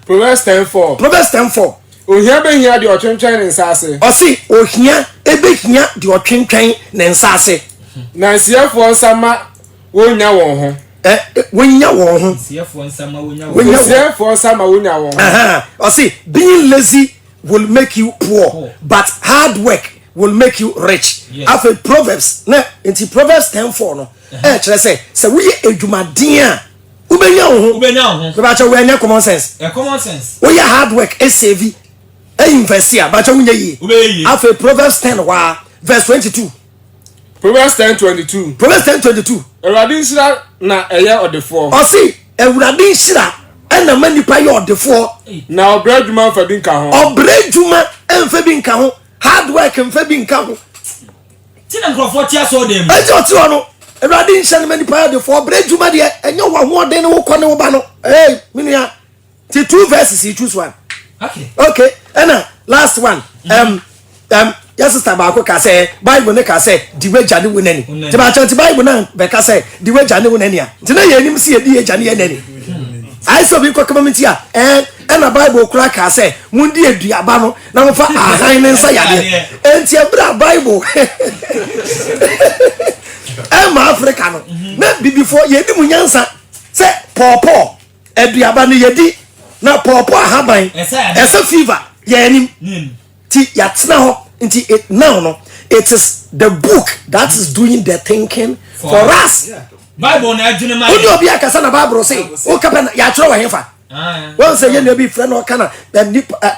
Proverbs 10:4. Proverbs 10:4. Ohia be hia de otwentwen ne nsase. Osi ohia ebe hia de otwentwen ne nsase. Na nsiafo nsama wonya won ho. Wonya won ho. Nsiafo nsama wonya won. Nsiafo nsama wonya won ho. Osi being lazy will make you poor, but hard work will make you rich. After Proverbs, na into Proverbs 10:4 no. Kire say we edumaden a ubenya ho. Ba cha we anya common sense. Common sense. We hard work save invest here, but you ye. After Proverbs 10 verse 22. Proverbs 10:22. Proverbs 10:22. Ewurade nshira na eye odefo. Osi ewurade nshira na manipa ye odefo. Na obredwuma mfa bi nka ho. Obredwuma mfa bi nka ho. Hard work mfa bi nka ho. Ti na nkrofo ti aso dem. Ejo ti ono. Ewurade nshira na manipa ye odefo. Obredwuma de enye wo ho ode ne wo kɔ ne wo ba no. Minia. Ti 2 verses you choose one. Okay. And last one. Yes, sister Bako ka say Bible ne ka say the way jani wonani. Ti ba chanti Bible na be ka say the way jani wonani a. Ti na ye nim si edi ye jani ye nani. I so bi ko community a na Bible kura ka say mundi eduaba no na mo fa ahan ne nsa yade. Enti ebra Bible. Ma Africa no. Na before ye di munyansa say pawpaw eduaba no ye di na pawpaw ahaban. Esa fever ye nim. Ti yatna ho. It now no, it is the book that is doing the thinking for us. Bible na adwene ma. Oni obi akasa na Bible say, o kapa ya tro wa hefa. Won say ye na bi friend no kana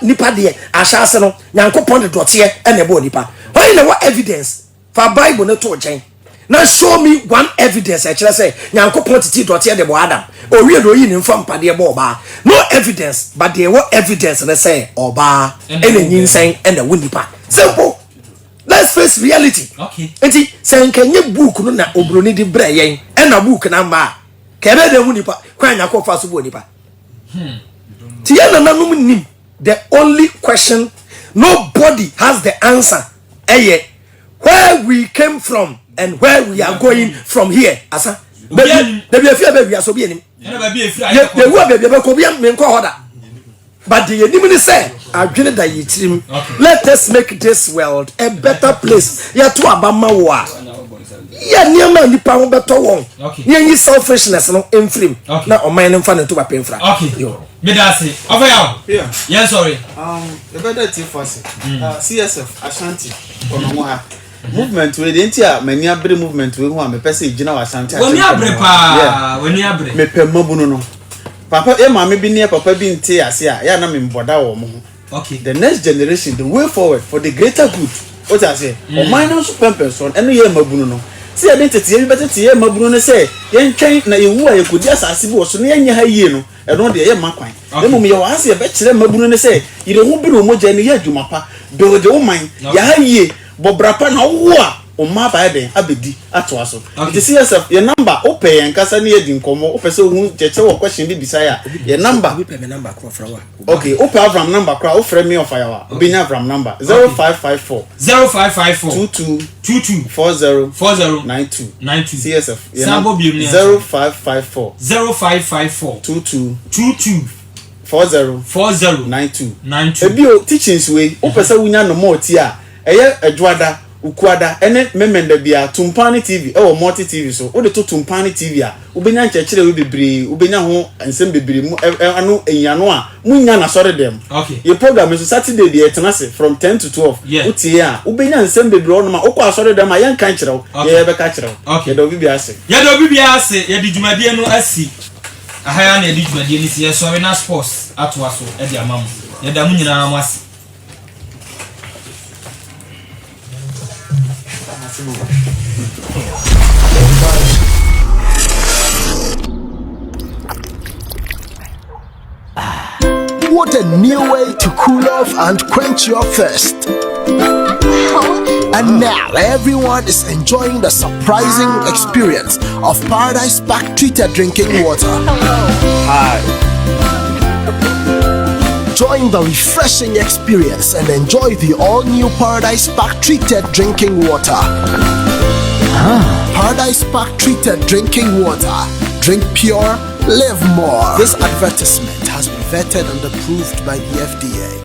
nipa de ahyase no, Nyankopon de dote e na ebo nipa. Why na what evidence for Bible na to chen. Now show me one evidence I say Nyankopon titi dote e de bo Adam. O wi do yi ni mfa mpade e bo oba. No evidence, but there what evidence na say oba ene nyinsen ene wo nipa. Simple. Let's face reality. Okay. Enti say nkenye book no na obroni di bra yen e na book na ma. Ka be de hu nipa kwa nya ko fa so bo nipa. Ti ye na nanum nim. The only question nobody has the answer. Where we came from and where we are going from here. Asa. Baby afia baby aso bi enim. Na baby afia. Ye wu baby be ko bi am me nko hoda. But the enemy say, "Adwene da yitirim. Let us make this world a better place." Ya to abama wa. Ya niam nipa ho beto won. Ye yi selfishness no emfrim. Na o man nfa na to ba penfra. Okay. Me da say. Over yaw. Yeah. Yeah, sorry. The better thing for us. CSF Ashanti ono ha. Movement we dey ntia mani abre movement we hu a me pese gina wa Ashanti. Woni abre pa. Woni abre. Me pemabunu no. Papa mama bi ne papa bi nte ase a ya na me mboda wo mo. Okay. The next generation, the way forward for the greater good. What I say? O minus person eno ye mabunu no. See identity ye betete ye mabunu no say ye ntwen na ye wu a ye kodi asase bi wo so na ye nya ha yie no. Eno de ye makwan. Emo me ye wa ase ye be kire mabunu no say yire hu bi no moja ne ye adwuma pa. Be de wo man ya ha yie bobrapa na wo a o ma ba de abedi ato aso. It is CSF your number o pay en kasa na ye di nkomo o pese hu cheche wo question bi bisaya your number We pay me number crop from wa. okay o pay Avram number kra o frame me of fire obinya Avram number 0554 22 40 92 CSF Sambo bi mi 0554 22 40 92 ebio teachings we o pese wunya no more ti a eye adwada ukuada ene memenda bia tumpani TV ewo multi TV so o de to tumpani TV a ubenya nchechire we bebre ubenya ho ensem bebre mu anu enyano a munya na sore dem. Okay. Your program is Saturday the eternase from 10 to 12. Utie a ubenya ensem bebre ono ma okwa sore dem a yan kan kire ye be ka kire. Okay. Ye do bibi ase. Ye do bibi ase ye di dwumadie no asi. Ahaya na ye di dwumadie ni ye sore na sports atwa so e di amamu. Ye da mu nyina mu asi. What a new way to cool off and quench your thirst. And now everyone is enjoying the surprising experience of Paradise Park treated drinking water. Hi. enjoying the refreshing experience and enjoy the all-new Paradise Park treated drinking water. Paradise Park treated drinking water. Drink pure, live more. This advertisement has been vetted and approved by the FDA.